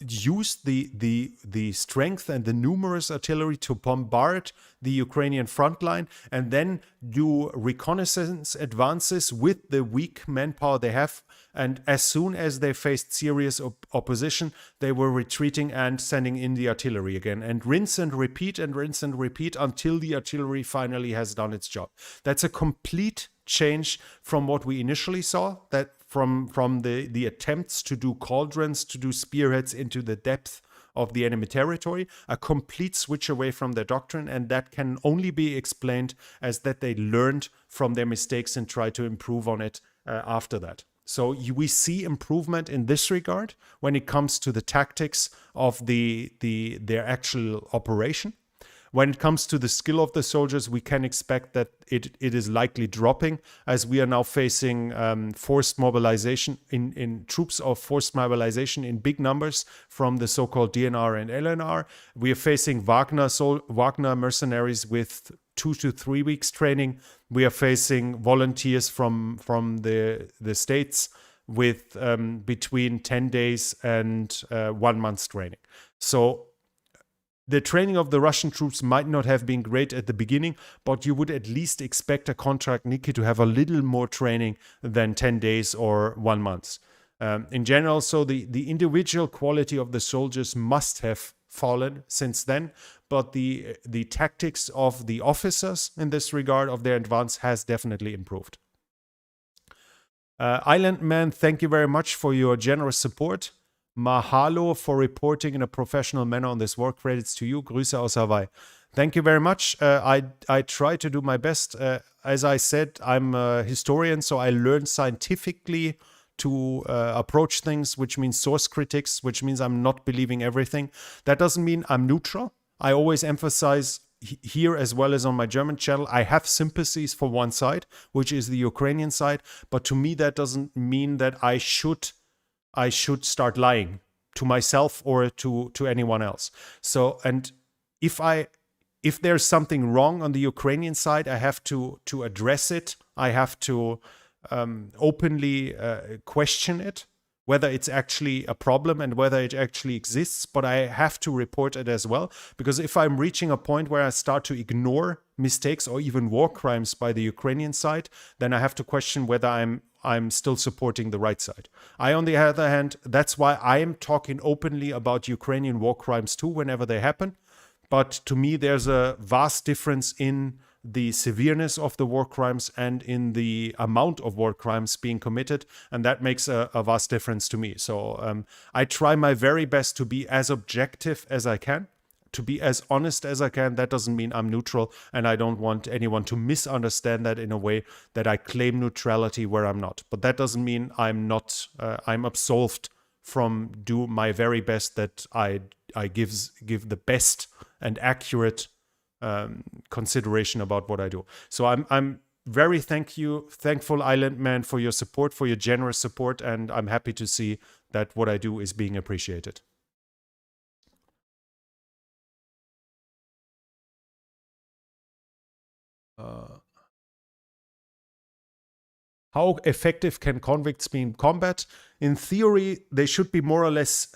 Speaker 1: use the strength and the numerous artillery to bombard the Ukrainian front line, and then do reconnaissance advances with the weak manpower they have. And as soon as they faced serious opposition, they were retreating and sending in the artillery again, and rinse and repeat until the artillery finally has done its job. That's a complete change from what we initially saw, that from the attempts to do cauldrons, to do spearheads into the depth of the enemy territory, a complete switch away from their doctrine, and that can only be explained as that they learned from their mistakes and tried to improve on it after that. So we see improvement in this regard when it comes to the tactics of their actual operation. When it comes to the skill of the soldiers, we can expect that it is likely dropping, as we are now facing forced mobilization in troops of forced mobilization in big numbers from the so-called DNR and LNR. We are facing Wagner mercenaries with 2 to 3 weeks training. We are facing volunteers from the states with between 10 days and 1 month's training. So the training of the Russian troops might not have been great at the beginning, but you would at least expect a contract Niki to have a little more training than 10 days or 1 month. In general, so the individual quality of the soldiers must have fallen since then, but the tactics of the officers in this regard of their advance has definitely improved. Island Man, thank you very much for your generous support. Mahalo for reporting in a professional manner on this war. Credits to you. Grüße aus Hawaii. Thank you very much. I try to do my best. As I said, I'm a historian, so I learned scientifically to approach things, which means source critics, which means I'm not believing everything. That doesn't mean I'm neutral. I always emphasize here, as well as on my German channel, I have sympathies for one side, which is the Ukrainian side. But to me, that doesn't mean that I should start lying to myself or to anyone else. So, and if there's something wrong on the Ukrainian side, I have to address it. I have to openly question it. whether it's actually a problem and whether it actually exists, but I have to report it as well. Because if I'm reaching a point where I start to ignore mistakes or even war crimes by the Ukrainian side, then I have to question whether I'm still supporting the right side. On the other hand, that's why I'm talking openly about Ukrainian war crimes too, whenever they happen. But to me, there's a vast difference in the severeness of the war crimes and in the amount of war crimes being committed. And that makes a vast difference to me. So I try my very best to be as objective as I can, to be as honest as I can. That doesn't mean I'm neutral. And I don't want anyone to misunderstand that in a way that I claim neutrality where I'm not. But that doesn't mean I'm not, I'm absolved from do my very best that I give the best and accurate consideration about what I do. So I'm very thankful, Island Man, for your support, for your generous support, and I'm happy to see that what I do is being appreciated. How effective can convicts be in combat? In theory, they should be more or less,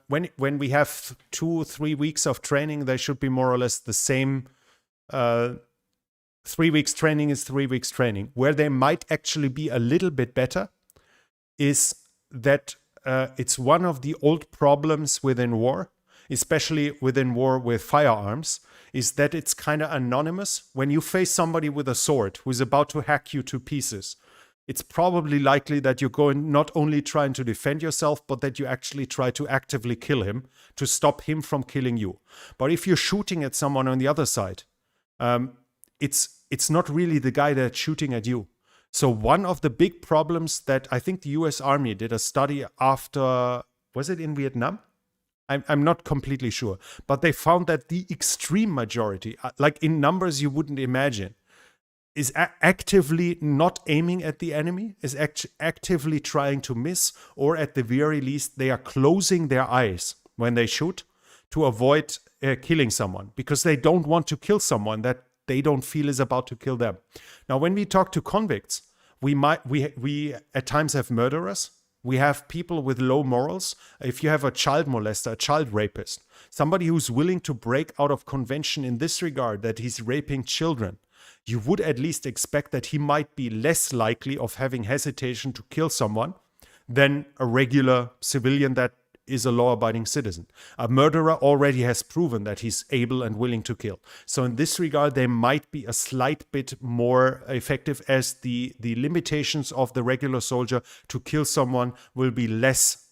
Speaker 1: when we have 2-3 weeks of training, they should be more or less the same. 3 weeks training is 3 weeks training. Where they might actually be a little bit better is that it's one of the old problems within war, especially within war with firearms, is that it's kind of anonymous. When you face somebody with a sword who's about to hack you to pieces, it's probably likely that you're going not only trying to defend yourself, but that you actually try to actively kill him to stop him from killing you. But if you're shooting at someone on the other side, it's not really the guy that's shooting at you. So one of the big problems that I think the US Army did a study after, was it in Vietnam? I'm not completely sure. But they found that the extreme majority, like in numbers you wouldn't imagine, is actively not aiming at the enemy, is actively trying to miss, or at the very least, they are closing their eyes when they shoot to avoid killing someone, because they don't want to kill someone that they don't feel is about to kill them. Now, when we talk to convicts, we at times have murderers. We have people with low morals. If you have a child molester, a child rapist, somebody who's willing to break out of convention in this regard, that he's raping children, you would at least expect that he might be less likely of having hesitation to kill someone than a regular civilian that is a law-abiding citizen. A murderer already has proven that he's able and willing to kill. So in this regard, they might be a slight bit more effective, as the limitations of the regular soldier to kill someone will be less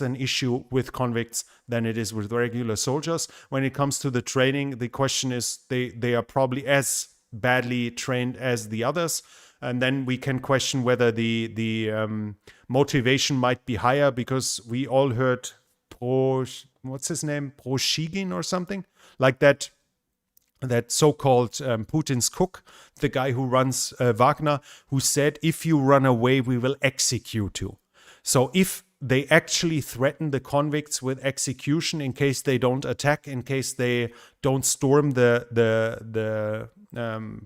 Speaker 1: an issue with convicts than it is with regular soldiers. When it comes to the training, the question is they are probably as badly trained as the others, and then we can question whether the motivation might be higher, because we all heard what's his name, Proshigin or something like that so-called Putin's cook, the guy who runs Wagner, who said, if you run away, we will execute you. So if they actually threaten the convicts with execution in case they don't attack, in case they don't storm the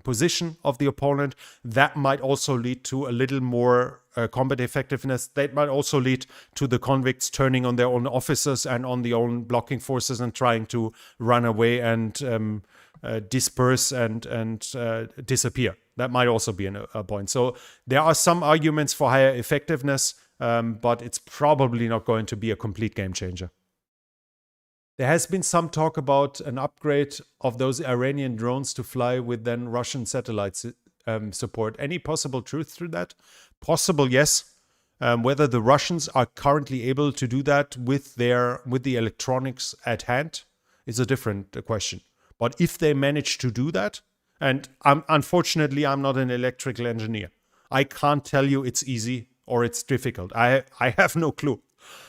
Speaker 1: position of the opponent, that might also lead to a little more combat effectiveness. That might also lead to the convicts turning on their own officers and on their own blocking forces and trying to run away and disperse and disappear. That might also be a point. So there are some arguments for higher effectiveness, but it's probably not going to be a complete game changer. There has been some talk about an upgrade of those Iranian drones to fly with then Russian satellites support. Any possible truth through that? Possible, yes. Whether the Russians are currently able to do that with the electronics at hand is a different question. But if they manage to do that, and unfortunately I'm not an electrical engineer, I can't tell you it's easy or it's difficult. I have no clue.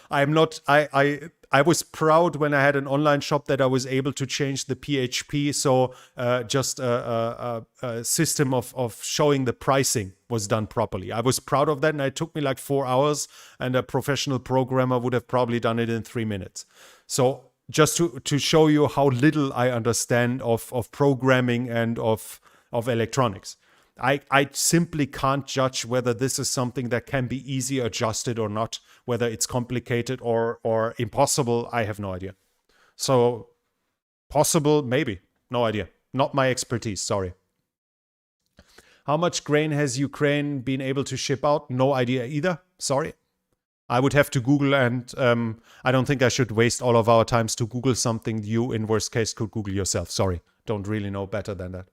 Speaker 1: I was proud when I had an online shop that I was able to change the PHP. So just a system of showing the pricing was done properly. I was proud of that, and it took me like 4 hours, and a professional programmer would have probably done it in 3 minutes. So just to show you how little I understand of programming and of electronics. I simply can't judge whether this is something that can be easy adjusted or not, whether it's complicated or impossible. I have no idea. So possible, maybe. No idea. Not my expertise, sorry. How much grain has Ukraine been able to ship out? No idea either. Sorry. I would have to Google, and I don't think I should waste all of our times to Google something you, in worst case, could Google yourself. Sorry. Don't really know better than that.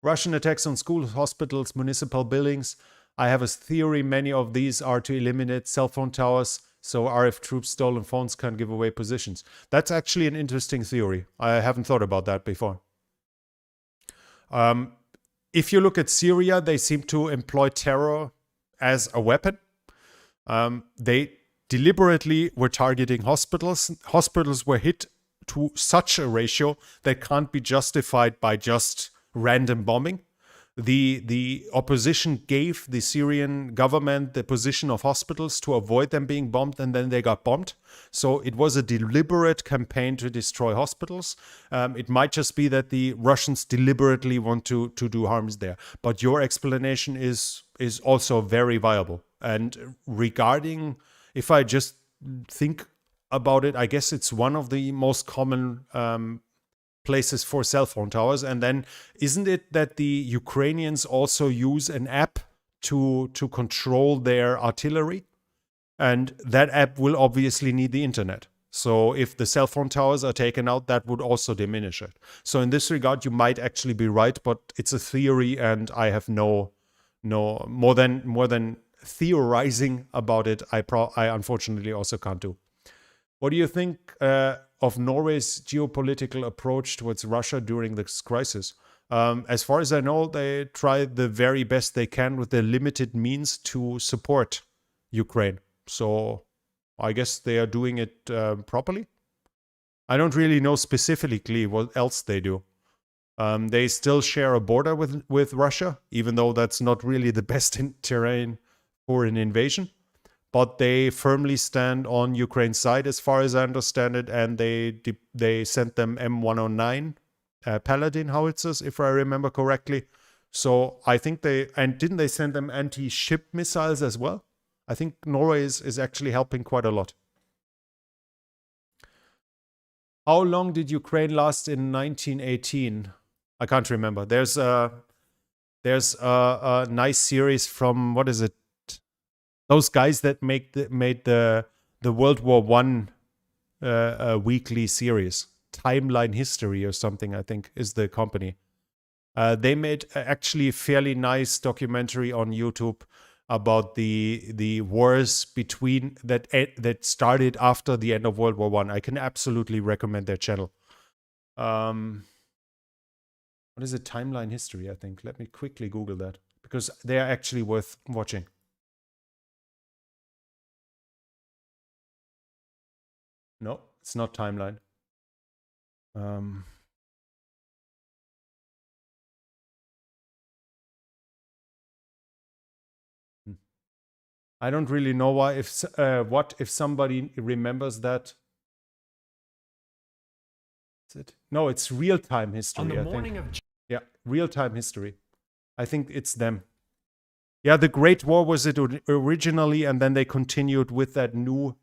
Speaker 1: Russian attacks on schools, hospitals, municipal buildings. I have a theory many of these are to eliminate cell phone towers so RF troops stolen phones can give away positions. That's actually an interesting theory. I haven't thought about that before. If you look at Syria, they seem to employ terror as a weapon. They deliberately were targeting hospitals. Hospitals were hit to such a ratio that can't be justified by just random bombing. The opposition gave the Syrian government the position of hospitals to avoid them being bombed, and then they got bombed. So it was a deliberate campaign to destroy hospitals. It might just be that the Russians deliberately want to do harms there. But your explanation is also very viable. And regarding, if I just think about it, I guess it's one of the most common places for cell phone towers. And then isn't it that the Ukrainians also use an app to control their artillery? And that app will obviously need the internet. So if the cell phone towers are taken out, that would also diminish it. So in this regard, you might actually be right, but it's a theory, and I have no more than theorizing about it. I unfortunately also can't do. What do you think of Norway's geopolitical approach towards Russia during this crisis? As far as I know, they try the very best they can with their limited means to support Ukraine. So I guess they are doing it properly. I don't really know specifically what else they do. They still share a border with Russia, even though that's not really the best terrain for an invasion. But they firmly stand on Ukraine's side, as far as I understand it, and they sent them M109 Paladin howitzers, if I remember correctly. So I think didn't they send them anti-ship missiles as well? I think Norway is actually helping quite a lot. How long did Ukraine last in 1918? I can't remember. There's a nice series from, what is it? Those guys that made the World War I weekly series, Timeline History or something, I think is the company. They made actually a fairly nice documentary on YouTube about the wars between that started after the end of World War I. I can absolutely recommend their channel. What is it? Timeline History, I think. Let me quickly Google that, because they are actually worth watching. No, it's not Timeline. I don't really know why. If somebody remembers that. Is it? No, it's Real-Time History.
Speaker 3: On the morning of
Speaker 1: yeah, Real-Time History. I think it's them. Yeah, the Great War was it originally, and then they continued with that new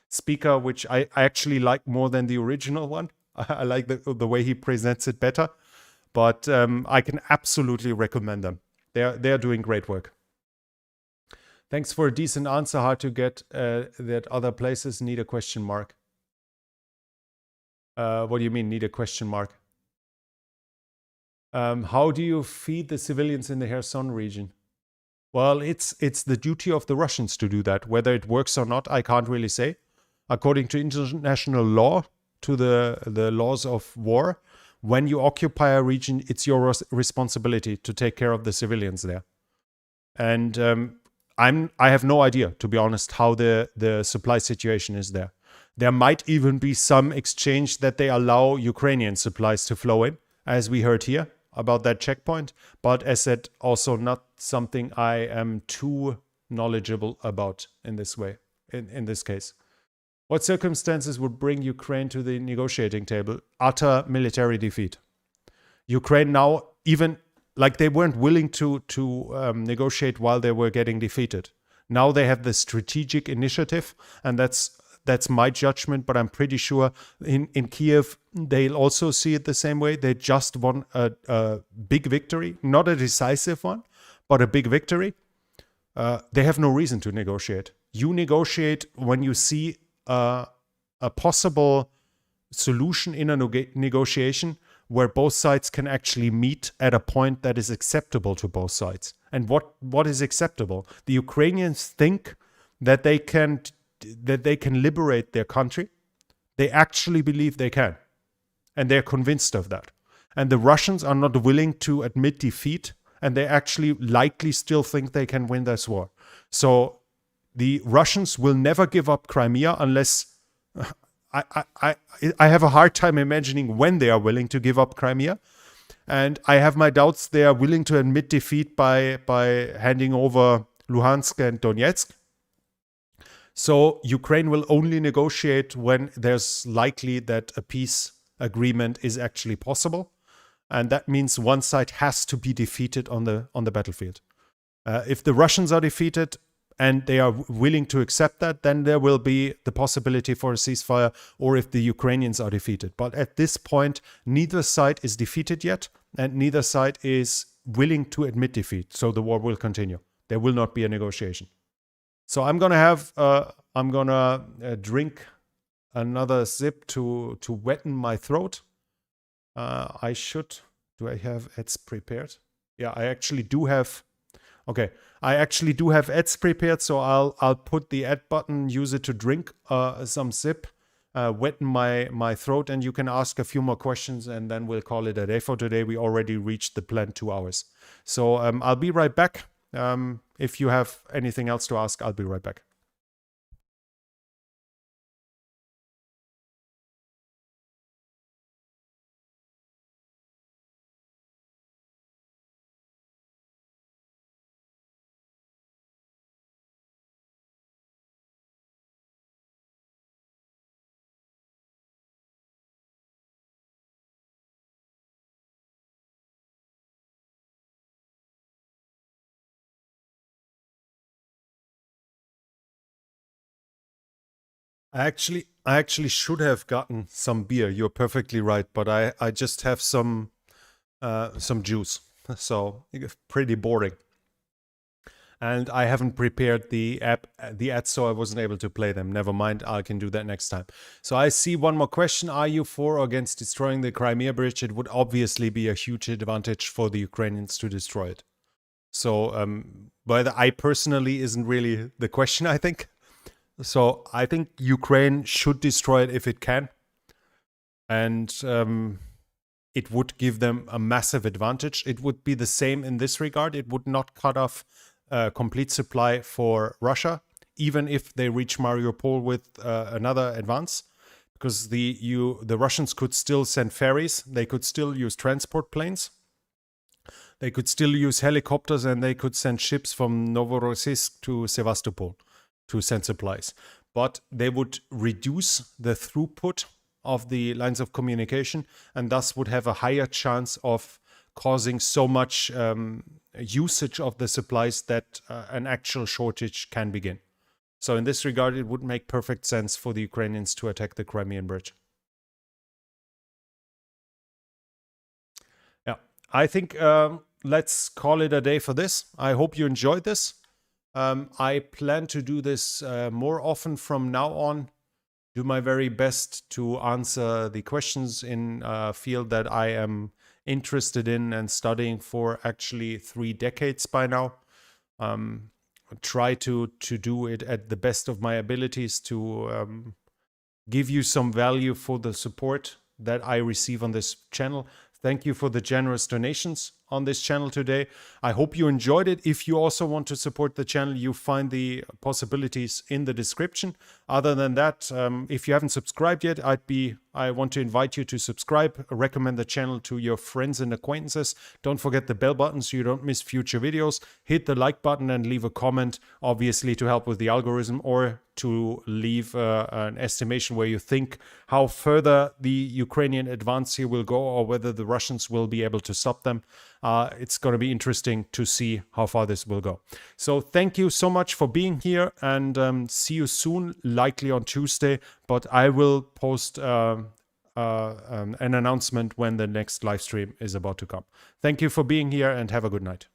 Speaker 1: speaker, which I actually like more than the original one. I like the way he presents it better. But I can absolutely recommend them. They're doing great work. Thanks for a decent answer. Hard to get that other places need a question mark. What do you mean, need a question mark? How do you feed the civilians in the Kherson region? Well, it's the duty of the Russians to do that. Whether it works or not, I can't really say. According to international law, to the laws of war, when you occupy a region, it's your responsibility to take care of the civilians there. And I have no idea, to be honest, how the supply situation is there. There might even be some exchange that they allow Ukrainian supplies to flow in, as we heard here about that checkpoint. But as said, also not something I am too knowledgeable about in this way, in this case. What circumstances would bring Ukraine to the negotiating table? Utter military defeat. Ukraine now, even like they weren't willing to negotiate while they were getting defeated. Now they have the strategic initiative, and that's my judgment, but I'm pretty sure in Kiev, they'll also see it the same way. They just won a big victory, not a decisive one, but a big victory. They have no reason to negotiate. You negotiate when you see a possible solution in a negotiation where both sides can actually meet at a point that is acceptable to both sides. And what is acceptable? The Ukrainians think that they can liberate their country. They actually believe they can. And they're convinced of that. And the Russians are not willing to admit defeat, and they actually likely still think they can win this war. So the Russians will never give up Crimea unless I have a hard time imagining when they are willing to give up Crimea. And I have my doubts they are willing to admit defeat by handing over Luhansk and Donetsk. So Ukraine will only negotiate when there's likely that a peace agreement is actually possible. And that means one side has to be defeated on the battlefield. If the Russians are defeated and they are willing to accept that, then there will be the possibility for a ceasefire, or if the Ukrainians are defeated. But at this point, neither side is defeated yet, and neither side is willing to admit defeat. So the war will continue. There will not be a negotiation. So I'm gonna drink another sip to wetten my throat. Do I have ads prepared? Yeah, I actually do have. Okay, I actually do have ads prepared, so I'll put the ad button, use it to drink some sip, wetten my throat, and you can ask a few more questions, and then we'll call it a day for today. We already reached the planned 2 hours. So I'll be right back. If you have anything else to ask, I'll be right back. I actually should have gotten some beer. You're perfectly right, but I just have some juice, so pretty boring. And I haven't prepared the ads, so I wasn't able to play them. Never mind, I can do that next time. So I see one more question. Are you for or against destroying the Crimea bridge? It would obviously be a huge advantage for the Ukrainians to destroy it. So whether I personally isn't really the question, I think. So I think Ukraine should destroy it if it can. And it would give them a massive advantage. It would be the same in this regard. It would not cut off complete supply for Russia, even if they reach Mariupol with another advance. Because the Russians could still send ferries. They could still use transport planes. They could still use helicopters, and they could send ships from Novorossiysk to Sevastopol to send supplies. But they would reduce the throughput of the lines of communication, and thus would have a higher chance of causing so much usage of the supplies that an actual shortage can begin. So in this regard, it would make perfect sense for the Ukrainians to attack the Crimean Bridge. Yeah, I think let's call it a day for this. I hope you enjoyed this. I plan to do this more often from now on. Do my very best to answer the questions in a field that I am interested in and studying for actually 3 decades by now. Try to do it at the best of my abilities to give you some value for the support that I receive on this channel. Thank you for the generous donations on this channel today. I hope you enjoyed it. If you also want to support the channel, you find the possibilities in the description. Other than that, if you haven't subscribed yet, I'd be I want to invite you to subscribe, recommend the channel to your friends and acquaintances. Don't forget the bell button so you don't miss future videos. Hit the like button and leave a comment, obviously to help with the algorithm, or to leave an estimation where you think how further the Ukrainian advance here will go, or whether the Russians will be able to stop them. It's going to be interesting to see how far this will go. So thank you so much for being here, and see you soon, likely on Tuesday, but I will post an announcement when the next live stream is about to come. Thank you for being here, and have a good night.